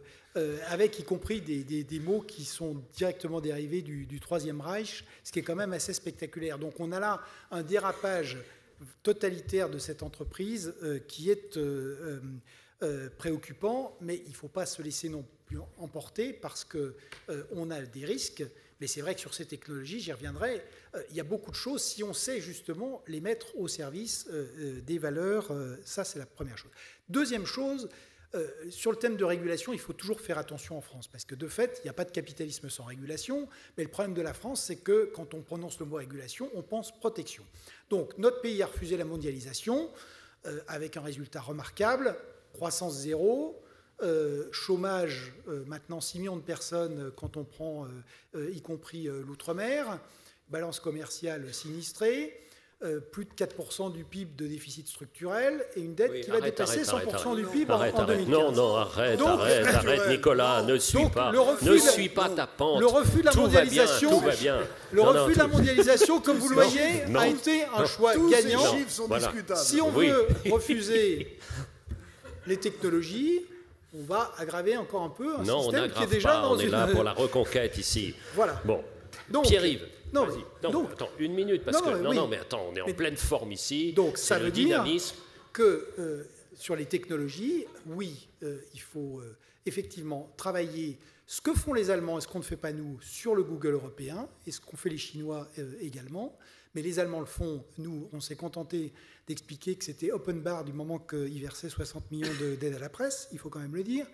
avec y compris des mots qui sont directement dérivés du Troisième Reich, ce qui est quand même assez spectaculaire. Donc on a là un dérapage totalitaire de cette entreprise qui est préoccupant, mais il ne faut pas se laisser non plus emporter parce qu'on a des risques. Mais c'est vrai que sur ces technologies, j'y reviendrai, il y a beaucoup de choses si on sait justement les mettre au service des valeurs. Ça, c'est la première chose. Deuxième chose, sur le thème de régulation, il faut toujours faire attention en France, parce que de fait, il n'y a pas de capitalisme sans régulation, mais le problème de la France, c'est que quand on prononce le mot régulation, on pense protection. Donc notre pays a refusé la mondialisation, avec un résultat remarquable, croissance zéro, chômage, maintenant 6 millions de personnes quand on prend, y compris l'outre-mer, balance commerciale sinistrée, plus de 4% du PIB de déficit structurel et une dette qui va dépasser 100% du PIB en 2015. Non, arrête, Nicolas, ne suis pas ta pente. Le refus de la mondialisation, tout va bien. Le refus de la mondialisation, comme vous le voyez, a été un choix gagnant. Tous ces chiffres sont discutables. Si on veut refuser les technologies, on va aggraver encore un peu un système qui est déjà dans on est là pour la reconquête ici. Voilà. Bon, Pierre-Yves. Attends, une minute, parce que... mais attends, on est en pleine forme ici. Donc, ça veut dire dynamisme. que sur les technologies, oui, il faut effectivement travailler ce que font les Allemands et ce qu'on ne fait pas nous sur le Google européen, et ce qu'ont fait les Chinois également. Mais les Allemands le font. Nous, on s'est contenté d'expliquer que c'était open bar du moment qu'ils versaient 60 millions d'aide à la presse, il faut quand même le dire.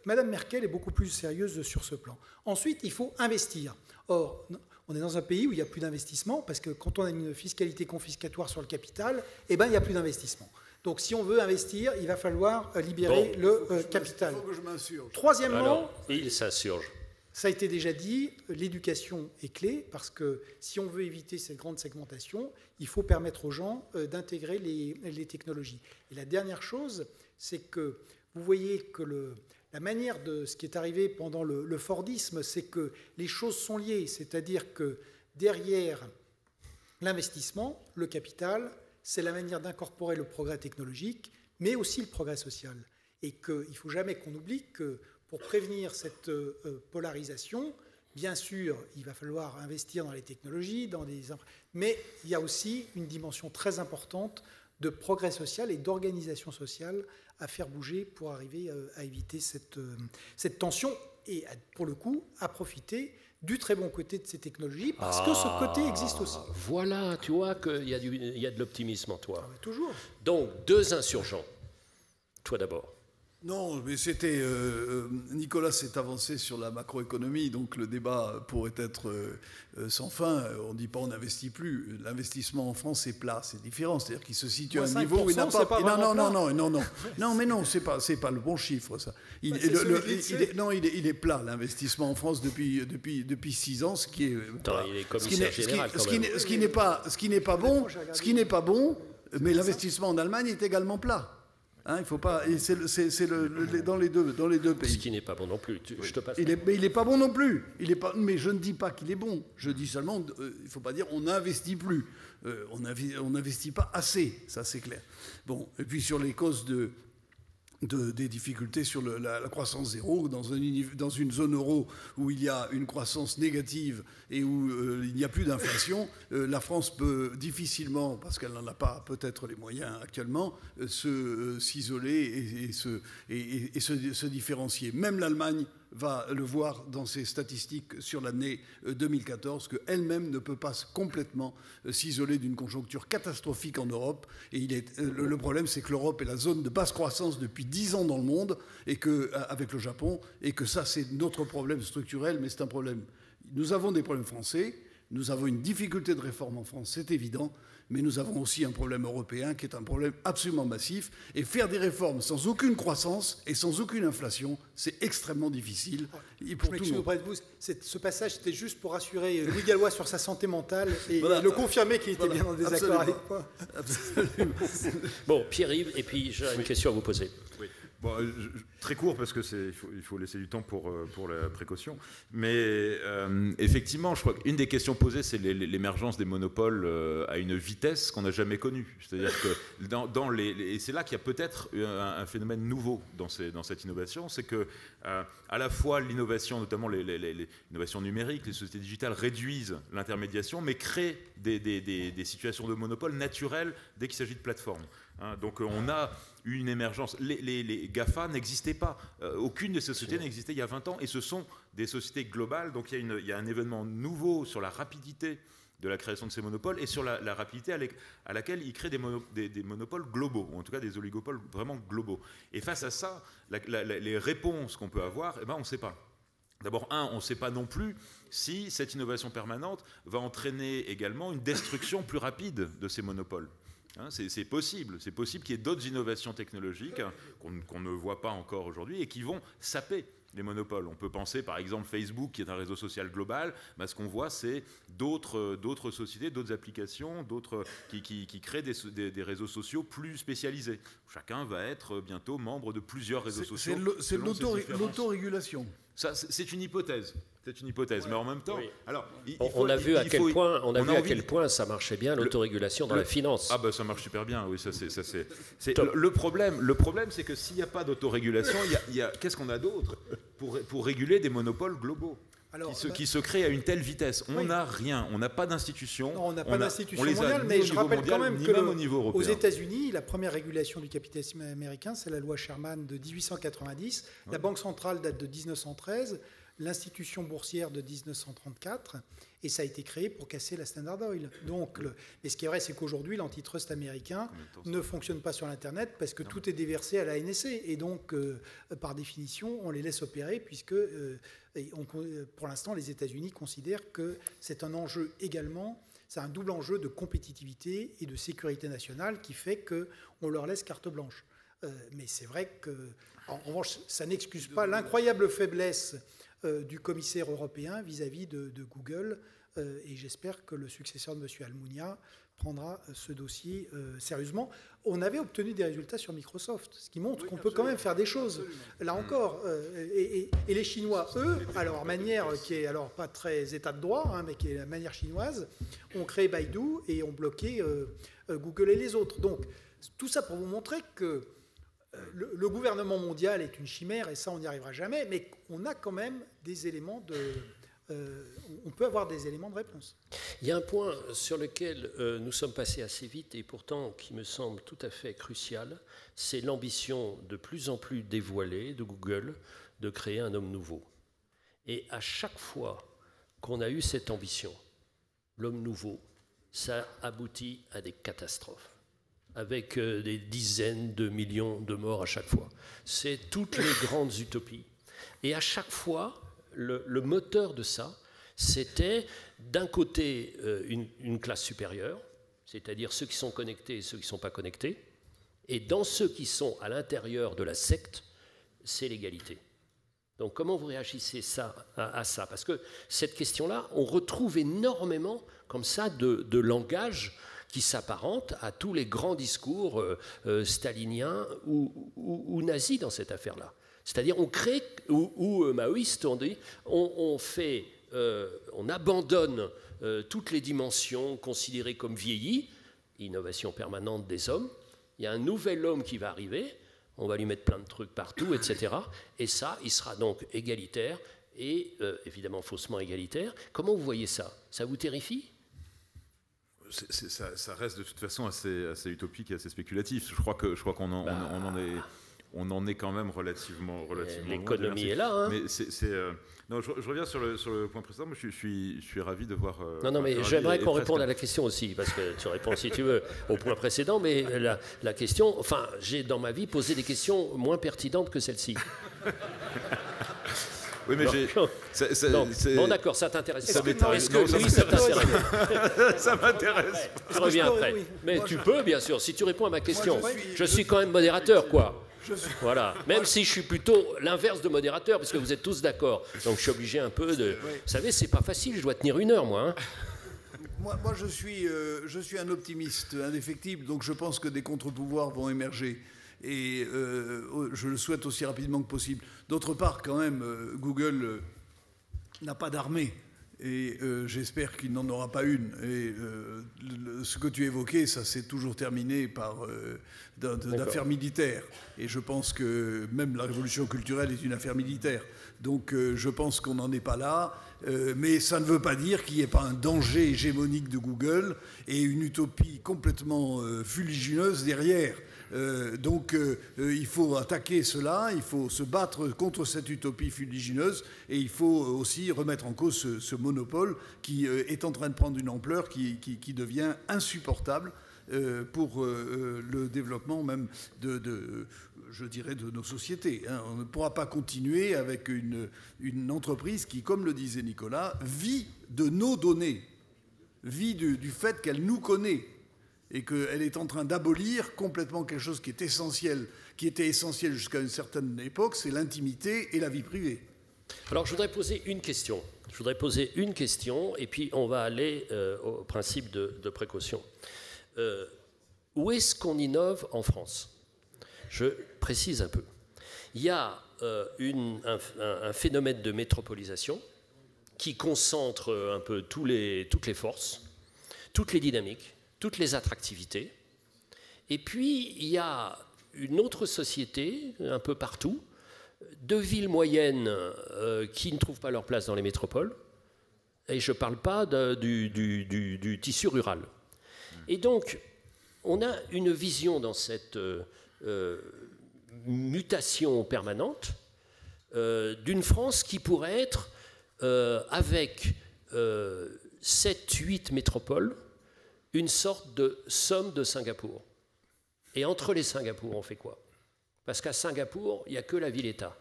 Madame Merkel est beaucoup plus sérieuse sur ce plan. Ensuite, il faut investir. Or, on est dans un pays où il n'y a plus d'investissement, parce que quand on a une fiscalité confiscatoire sur le capital, il n'y a plus d'investissement. Donc, si on veut investir, il va falloir libérer le capital. Il faut que je m'insurge. Troisièmement, alors, il s'insurge. Ça a été déjà dit, l'éducation est clé, parce que si on veut éviter cette grande segmentation, il faut permettre aux gens d'intégrer les technologies. Et la dernière chose, c'est que vous voyez que la manière de ce qui est arrivé pendant le Fordisme, c'est que les choses sont liées, c'est-à-dire que derrière l'investissement, le capital, c'est la manière d'incorporer le progrès technologique, mais aussi le progrès social. Et qu'il ne faut jamais qu'on oublie que pour prévenir cette polarisation, bien sûr, il va falloir investir dans les technologies, mais il y a aussi une dimension très importante de progrès social et d'organisation sociale à faire bouger pour arriver à éviter cette tension et, pour le coup, à profiter du très bon côté de ces technologies, parce que ce côté existe aussi. Voilà, tu vois qu'il y a de l'optimisme en toi. Toujours. Donc, 2 insurgents. Toi d'abord. Non, mais c'était... Nicolas s'est avancé sur la macroéconomie, donc le débat pourrait être sans fin. On ne dit pas on n'investit plus. L'investissement en France est plat, c'est différent. C'est-à-dire qu'il se situe à un niveau où il n'a pas... Non, mais non, c'est pas le bon chiffre, ça. Il est plat, l'investissement en France depuis 6 ans, ce qui est... Attends, il est commissaire général quand même. Ce qui n'est pas bon, mais l'investissement en Allemagne est également plat. Hein, il faut pas. C'est dans les deux pays. Ce qui n'est pas bon non plus. Je te passe. Il n'est pas bon non plus. Mais je ne dis pas qu'il est bon. Je dis seulement, il ne faut pas dire on n'investit plus. On n'investit pas assez. Ça c'est clair. Bon. Et puis sur les causes des difficultés sur la croissance zéro, dans une zone euro où il y a une croissance négative et où il n'y a plus d'inflation, la France peut difficilement, parce qu'elle n'en a pas peut-être les moyens actuellement, s'isoler et se différencier. Même l'Allemagne va le voir dans ses statistiques sur l'année 2014, qu'elle-même ne peut pas complètement s'isoler d'une conjoncture catastrophique en Europe. Et le problème, c'est que l'Europe est la zone de basse croissance depuis 10 ans dans le monde, et avec le Japon, et que ça, c'est notre problème structurel, mais c'est un problème. Nous avons des problèmes français, nous avons une difficulté de réforme en France, c'est évident, mais nous avons aussi un problème européen qui est un problème absolument massif. Et faire des réformes sans aucune croissance et sans aucune inflation, c'est extrêmement difficile. Je m'excuse auprès de vous. Ce passage, c'était juste pour rassurer Louis Gallois sur sa santé mentale et le confirmer qu'il était bien en désaccord avec moi. Absolument. Bon, Pierre-Yves, et puis j'ai une question à vous poser. Oui. Bon, très court parce que il faut laisser du temps pour la précaution. Mais effectivement, je crois qu'une des questions posées, c'est l'émergence des monopoles à une vitesse qu'on n'a jamais connue. C'est-à-dire que et c'est là qu'il y a peut-être un phénomène nouveau dans cette innovation, c'est que à la fois l'innovation, notamment l'innovation numérique, les sociétés digitales réduisent l'intermédiation, mais créent des situations de monopole naturelles dès qu'il s'agit de plateformes. Hein. Donc on a une émergence. Les GAFA n'existaient pas. Aucune des sociétés n'existait il y a 20 ans, et ce sont des sociétés globales. Donc il y a un événement nouveau sur la rapidité de la création de ces monopoles et sur la rapidité à laquelle ils créent des monopoles globaux, ou en tout cas des oligopoles vraiment globaux. Et face à ça, les réponses qu'on peut avoir, on ne sait pas. D'abord, on ne sait pas non plus si cette innovation permanente va entraîner également une destruction plus rapide de ces monopoles. Hein, c'est possible qu'il y ait d'autres innovations technologiques qu'on ne voit pas encore aujourd'hui et qui vont saper les monopoles. On peut penser par exemple Facebook, qui est un réseau social global. Ce qu'on voit, c'est d'autres sociétés, d'autres applications, qui créent des réseaux sociaux plus spécialisés. Chacun va être bientôt membre de plusieurs réseaux sociaux. C'est l'autorégulation. C'est une hypothèse. C'est une hypothèse, mais en même temps, alors on a vu à quel point ça marchait bien l'autorégulation dans la finance. Ah ça marche super bien, oui, ça c'est le problème, c'est que s'il n'y a pas d'autorégulation, qu'est-ce qu'on a d'autre pour réguler des monopoles globaux qui se créent à une telle vitesse? On n'a rien, on n'a pas d'institution. On n'a pas d'institution mondiale, mais je rappelle quand même qu'aux États-Unis, la première régulation du capitalisme américain, c'est la loi Sherman de 1890. La Banque centrale date de 1913. L'institution boursière de 1934, et ça a été créé pour casser la Standard Oil. Donc, mais ce qui est vrai, c'est qu'aujourd'hui, l'antitrust américain ne fonctionne pas sur l'Internet parce que tout est déversé à la NSA. Et donc, par définition, on les laisse opérer puisque, pour l'instant, les États-Unis considèrent que c'est un enjeu également, c'est un double enjeu de compétitivité et de sécurité nationale qui fait qu'on leur laisse carte blanche. Mais c'est vrai que, en revanche, ça n'excuse pas l'incroyable faiblesse du commissaire européen vis-à-vis de Google, et j'espère que le successeur de M. Almunia prendra ce dossier sérieusement. On avait obtenu des résultats sur Microsoft, ce qui montre qu'on peut quand même faire des choses. Là encore, et les Chinois, eux, à leur manière, qui est alors pas très état de droit, mais qui est la manière chinoise, ont créé Baidu et ont bloqué Google et les autres. Donc, tout ça pour vous montrer que le gouvernement mondial est une chimère, et ça, on n'y arrivera jamais, mais on a quand même des éléments on peut avoir des éléments de réponse. Il y a un point sur lequel nous sommes passés assez vite, et pourtant qui me semble tout à fait crucial, c'est l'ambition de plus en plus dévoilée de Google de créer un homme nouveau. Et à chaque fois qu'on a eu cette ambition, l'homme nouveau, ça aboutit à des catastrophes, avec des dizaines de millions de morts à chaque fois. C'est toutes les grandes utopies. Et à chaque fois, le moteur de ça, c'était d'un côté une classe supérieure, c'est-à-dire ceux qui sont connectés et ceux qui ne sont pas connectés, et dans ceux qui sont à l'intérieur de la secte, c'est l'égalité. Donc comment vous réagissez à ça? Parce que cette question-là, on retrouve énormément comme ça de langage qui s'apparente à tous les grands discours staliniens ou nazis dans cette affaire-là. C'est-à-dire on crée, ou maoïste, on dit, on abandonne toutes les dimensions considérées comme vieillies, innovation permanente des hommes, il y a un nouvel homme qui va arriver, on va lui mettre plein de trucs partout, etc. Et ça, il sera donc égalitaire, et évidemment faussement égalitaire. Comment vous voyez ça? Ça vous terrifie? Ça reste de toute façon assez utopique et assez spéculatif. Je crois qu'on en est quand même relativement l'économie est là. Hein. Mais non, je reviens sur le point précédent. Moi, je suis ravi de voir. Non, mais j'aimerais qu'on réponde à la question aussi, parce que tu réponds si tu veux au point précédent. Mais la question, enfin, j'ai dans ma vie posé des questions moins pertinentes que celle-ci. Oui, mais bon, d'accord, ça t'intéresse. Ça m'intéresse. Ça m'intéresse. Je reviens après. Mais tu peux, bien sûr, si tu réponds à ma question. Je suis quand même modérateur, quoi. Voilà. Même si je suis plutôt l'inverse de modérateur, parce que vous êtes tous d'accord. Donc je suis obligé un peu de... Vous savez, c'est pas facile, je dois tenir 1 heure, moi. Hein. Moi, je suis un optimiste indéfectible, donc je pense que des contre-pouvoirs vont émerger. Et je le souhaite aussi rapidement que possible. D'autre part, quand même, Google n'a pas d'armée. Et j'espère qu'il n'en aura pas une. Et ce que tu évoquais, ça s'est toujours terminé par d'affaires militaires. Et je pense que même la révolution culturelle est une affaire militaire. Donc je pense qu'on n'en est pas là. Mais ça ne veut pas dire qu'il n'y ait pas un danger hégémonique de Google et une utopie complètement fuligineuse derrière. Donc il faut attaquer cela, il faut se battre contre cette utopie fuligineuse et il faut aussi remettre en cause ce monopole qui est en train de prendre une ampleur qui devient insupportable pour le développement même je dirais, de nos sociétés. On ne pourra pas continuer avec une entreprise qui, comme le disait Nicolas, vit de nos données, vit du fait qu'elle nous connaît et qu'elle est en train d'abolir complètement quelque chose qui est essentiel, qui était essentiel jusqu'à une certaine époque, c'est l'intimité et la vie privée. Alors, je voudrais poser une question. Et puis on va aller au principe de précaution. Où est-ce qu'on innove en France ? Je précise un peu. Il y a un phénomène de métropolisation qui concentre un peu toutes les forces, toutes les dynamiques, toutes les attractivités. Et puis, il y a une autre société, un peu partout, de villes moyennes qui ne trouvent pas leur place dans les métropoles. Et je ne parle pas du tissu rural. Et donc, on a une vision dans cette mutation permanente d'une France qui pourrait être, avec 7-8 métropoles, une sorte de somme de Singapour. Et entre les Singapour, on fait quoi? Parce qu'à Singapour, il n'y a que la ville-État.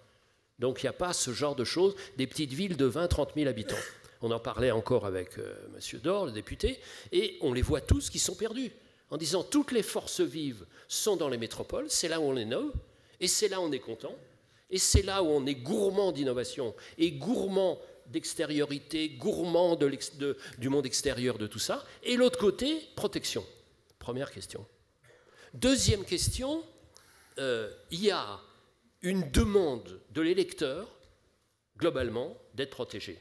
Donc il n'y a pas ce genre de choses, des petites villes de 20-30 000 habitants. On en parlait encore avec M. Dor, le député, et on les voit tous qui sont perdus, en disant toutes les forces vives sont dans les métropoles, c'est là où on innove, et c'est là où on est content, et c'est là où on est gourmand d'innovation, et gourmand d'extériorité, gourmand du monde extérieur de tout ça, et l'autre côté, protection. Première question. Deuxième question, il y a une demande de l'électeur, globalement, d'être protégé.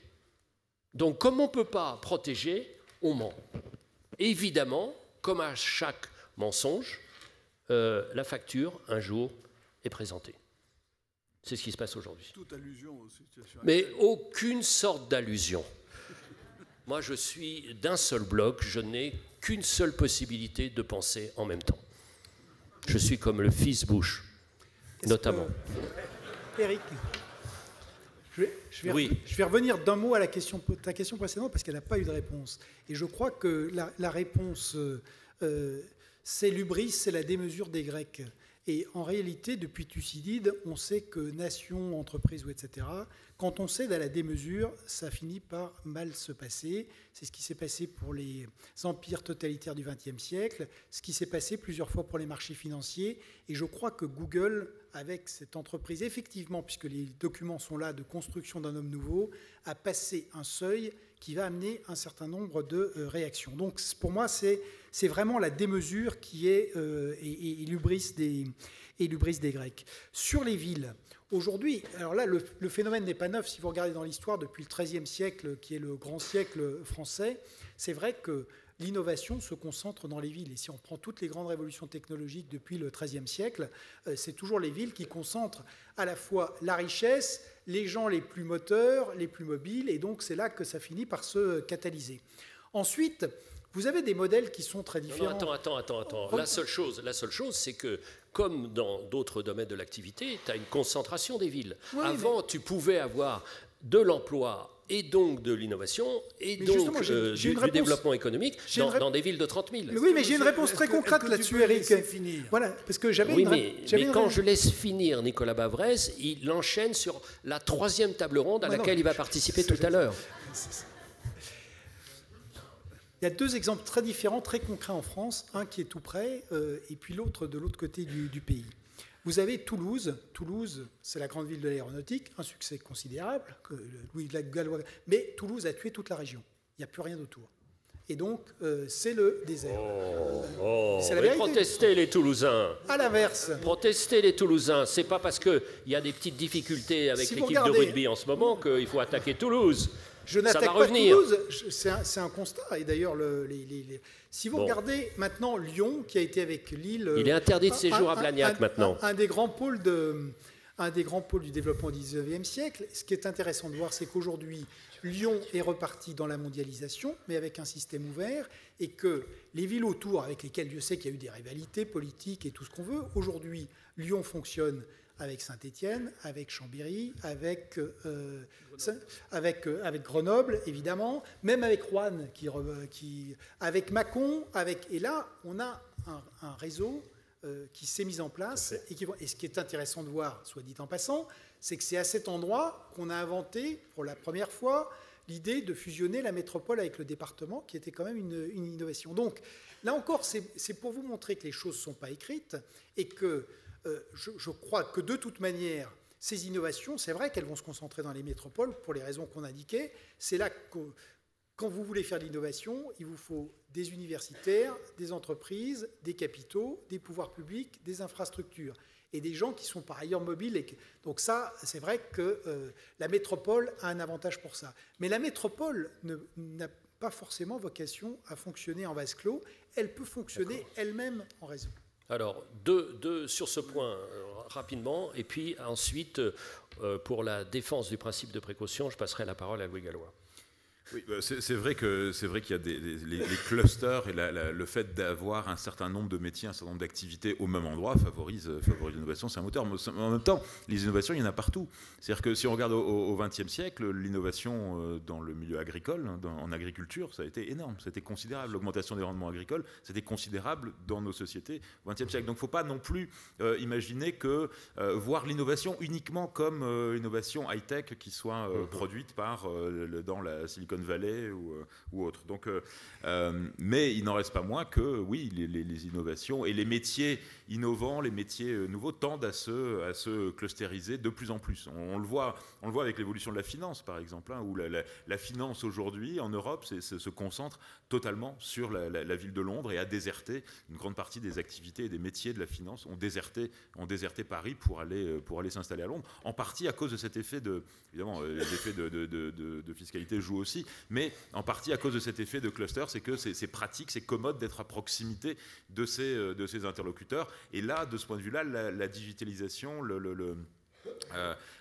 Donc, comme on ne peut pas protéger, on ment. Évidemment, comme à chaque mensonge, la facture, un jour, est présentée. C'est ce qui se passe aujourd'hui. Toute allusion aux situations Mais actuelles. aucune sorte d'allusion. Moi, je suis d'un seul bloc, je n'ai qu'une seule possibilité de penser en même temps. Je suis comme le fils Bush, notamment. Eric, je vais revenir d'un mot à ta question précédente parce qu'elle n'a pas eu de réponse. Et je crois que la réponse, c'est l'hubris, c'est la démesure des Grecs. Et en réalité, depuis Thucydide, on sait que nation, entreprise, etc., quand on cède à la démesure, ça finit par mal se passer. C'est ce qui s'est passé pour les empires totalitaires du XXe siècle, ce qui s'est passé plusieurs fois pour les marchés financiers. Et je crois que Google, avec cette entreprise, effectivement, puisque les documents sont là, de construction d'un homme nouveau, a passé un seuil qui va amener un certain nombre de réactions. Donc pour moi, c'est vraiment la démesure qui est et l'hubris des Grecs. Sur les villes, aujourd'hui, alors là, le phénomène n'est pas neuf. Si vous regardez dans l'histoire, depuis le XIIIe siècle, qui est le grand siècle français, c'est vrai que l'innovation se concentre dans les villes. Et si on prend toutes les grandes révolutions technologiques depuis le XIIIe siècle, c'est toujours les villes qui concentrent à la fois la richesse, les gens les plus moteurs, les plus mobiles, et donc c'est là que ça finit par se catalyser. Ensuite, vous avez des modèles qui sont très différents. Non, attends. La seule chose, c'est que, comme dans d'autres domaines de l'activité, tu as une concentration des villes. Oui, avant, tu pouvais avoir de l'emploi et donc de l'innovation, et donc du développement économique dans des villes de 30 000. Oui, mais j'ai une réponse très concrète là-dessus, Eric. Voilà, parce que j'avais mais quand je laisse finir Nicolas Bavrez, il enchaîne sur la troisième table ronde à laquelle il va participer tout à l'heure. Il y a deux exemples très différents, très concrets en France, un qui est tout près, et puis l'autre de l'autre côté du pays. Vous avez Toulouse. Toulouse, c'est la grande ville de l'aéronautique, un succès considérable, Louis de la Gallois, mais Toulouse a tué toute la région. Il n'y a plus rien autour. Et donc, c'est le désert. C'est la vérité. Protestez les Toulousains. À l'inverse. Protestez les Toulousains. C'est pas parce qu'il y a des petites difficultés avec l'équipe de rugby en ce moment qu'il faut attaquer Toulouse. Je n'attaque pas Toulouse, c'est un constat. Et d'ailleurs, si vous regardez maintenant Lyon, qui a été avec Lille... Il est interdit de séjour à Blagnac maintenant. Un des grands pôles du développement du XIXe siècle. Ce qui est intéressant de voir, c'est qu'aujourd'hui, Lyon est reparti dans la mondialisation, mais avec un système ouvert, et que les villes autour, avec lesquelles Dieu sait qu'il y a eu des rivalités politiques et tout ce qu'on veut, aujourd'hui, Lyon fonctionne avec Saint-Étienne, avec Chambéry, avec Grenoble, évidemment, même avec Roanne, avec Mâcon, et là, on a un réseau qui s'est mis en place. Et ce qui est intéressant de voir, soit dit en passant, c'est que c'est à cet endroit qu'on a inventé, pour la première fois, l'idée de fusionner la métropole avec le département, qui était quand même une innovation. Donc, là encore, c'est pour vous montrer que les choses ne sont pas écrites, et que je crois que de toute manière, ces innovations, c'est vrai qu'elles vont se concentrer dans les métropoles pour les raisons qu'on indiquait. C'est là que, quand vous voulez faire de l'innovation, il vous faut des universitaires, des entreprises, des capitaux, des pouvoirs publics, des infrastructures et des gens qui sont par ailleurs mobiles. Donc ça, c'est vrai que la métropole a un avantage pour ça. Mais la métropole n'a pas forcément vocation à fonctionner en vase clos. Elle peut fonctionner elle-même en réseau. Alors, deux sur ce point, rapidement, et puis ensuite, pour la défense du principe de précaution, je passerai la parole à Louis Gallois. Oui, c'est vrai qu'il y a les clusters et le fait d'avoir un certain nombre de métiers, un certain nombre d'activités au même endroit favorise l'innovation, c'est un moteur. Mais en même temps, les innovations, il y en a partout. C'est-à-dire que si on regarde au XXe siècle, l'innovation dans le milieu agricole, en agriculture, ça a été énorme, ça a été considérable. L'augmentation des rendements agricoles, c'était considérable dans nos sociétés au XXe siècle. Donc il ne faut pas non plus imaginer que voir l'innovation uniquement comme innovation high-tech qui soit produite dans la Silicon Valley ou autre. Donc, mais il n'en reste pas moins que, oui, les innovations et les métiers innovants, les métiers nouveaux tendent à se clustériser de plus en plus. On le voit avec l'évolution de la finance, par exemple, où la finance aujourd'hui, en Europe, se concentre totalement sur la ville de Londres et a déserté une grande partie des activités et des métiers de la finance, ont déserté Paris pour aller s'installer à Londres, en partie à cause de cet effet évidemment, les effets de fiscalité jouent aussi, mais en partie à cause de cet effet de cluster, c'est que c'est pratique, c'est commode d'être à proximité de ces interlocuteurs. Et là, de ce point de vue-là, la digitalisation,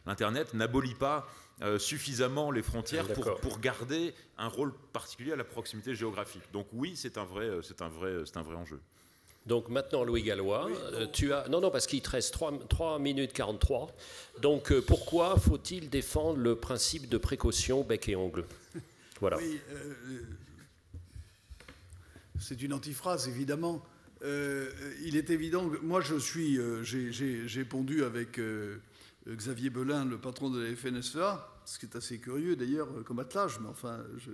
l'Internet n'abolit pas suffisamment les frontières pour garder un rôle particulier à la proximité géographique. Donc oui, c'est un vrai enjeu. Donc maintenant, Louis Gallois, tu as... Non, parce qu'il te reste 3 minutes 43. Donc pourquoi faut-il défendre le principe de précaution bec et ongle? Voilà. Oui, c'est une antiphrase, évidemment. Il est évident que moi, j'ai pondu avec Xavier Belin, le patron de la FNSEA, ce qui est assez curieux d'ailleurs comme attelage, mais enfin, je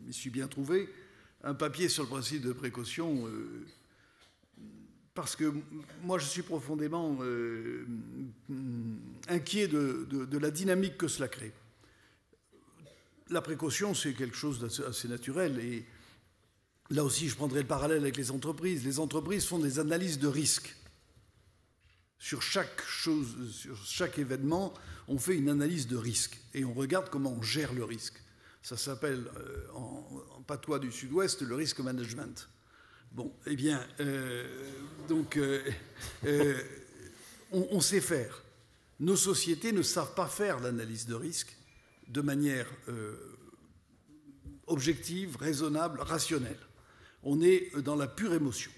m'y suis bien trouvé, un papier sur le principe de précaution... parce que moi, je suis profondément inquiet de la dynamique que cela crée. La précaution, c'est quelque chose d'assez naturel. Et là aussi, je prendrai le parallèle avec les entreprises. Les entreprises font des analyses de risque. Sur chaque chose, sur chaque événement, on fait une analyse de risque. Et on regarde comment on gère le risque. Ça s'appelle, en patois du Sud-Ouest, le risk management. Bon, eh bien, on sait faire. Nos sociétés ne savent pas faire l'analyse de risque de manière objective, raisonnable, rationnelle. On est dans la pure émotion.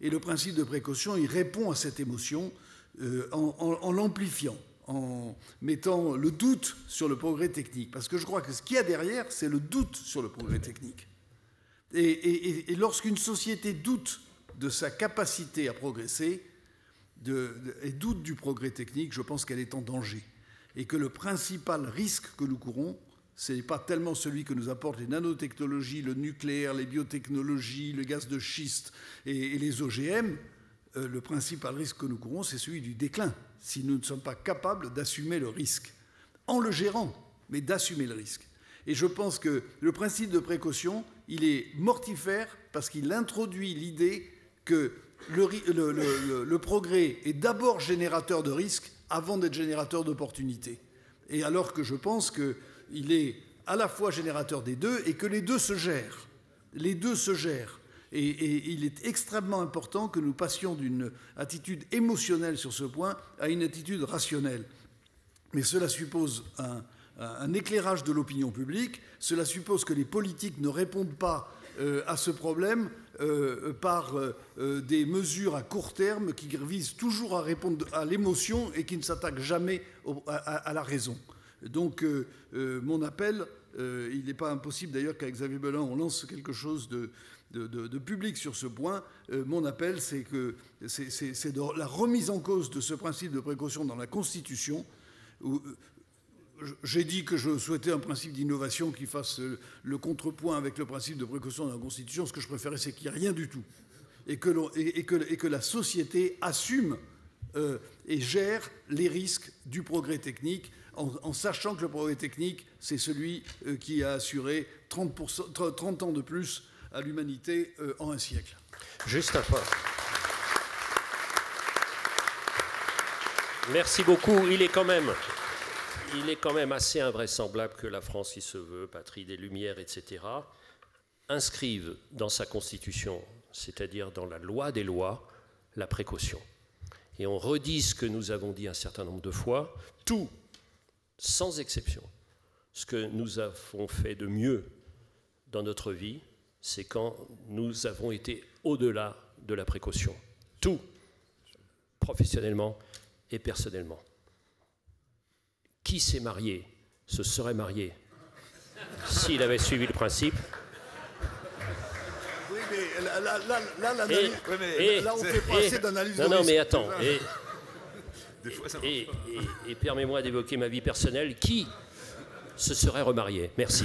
Et le principe de précaution, il répond à cette émotion en l'amplifiant, en mettant le doute sur le progrès technique. Parce que je crois que ce qu'il y a derrière, c'est le doute sur le progrès technique. Et lorsqu'une société doute de sa capacité à progresser et doute du progrès technique, je pense qu'elle est en danger. Et que le principal risque que nous courons, ce n'est pas tellement celui que nous apportent les nanotechnologies, le nucléaire, les biotechnologies, le gaz de schiste et les OGM. Le principal risque que nous courons, c'est celui du déclin, si nous ne sommes pas capables d'assumer le risque, en le gérant, mais d'assumer le risque. Et je pense que le principe de précaution, il est mortifère parce qu'il introduit l'idée que le progrès est d'abord générateur de risques avant d'être générateur d'opportunités. Et alors que je pense qu'il est à la fois générateur des deux et que les deux se gèrent. Les deux se gèrent. Et il est extrêmement important que nous passions d'une attitude émotionnelle sur ce point à une attitude rationnelle. Mais cela suppose un éclairage de l'opinion publique. Cela suppose que les politiques ne répondent pas à ce problème par des mesures à court terme qui visent toujours à répondre à l'émotion et qui ne s'attaquent jamais à la raison. Donc mon appel, il n'est pas impossible d'ailleurs qu'avec Xavier Belin on lance quelque chose de public sur ce point. Mon appel, c'est de la remise en cause de ce principe de précaution dans la Constitution. J'ai dit que je souhaitais un principe d'innovation qui fasse le contrepoint avec le principe de précaution dans la Constitution. Ce que je préférais, c'est qu'il n'y ait rien du tout. Et que la société assume et gère les risques du progrès technique, en sachant que le progrès technique, c'est celui qui a assuré 30 ans de plus à l'humanité en un siècle. Juste un point. Merci beaucoup. Il est quand même assez invraisemblable que la France, qui se veut patrie des Lumières, etc., inscrive dans sa Constitution, c'est-à-dire dans la loi des lois, la précaution. Et on redit ce que nous avons dit un certain nombre de fois, tout, sans exception, ce que nous avons fait de mieux dans notre vie, c'est quand nous avons été au-delà de la précaution. Tout, professionnellement et personnellement. Qui s'est marié se serait marié s'il avait suivi le principe. Oui, mais là on fait pas assez d'analyse. Non, mais attends. Et permets-moi d'évoquer ma vie personnelle. Qui se serait remarié? Merci.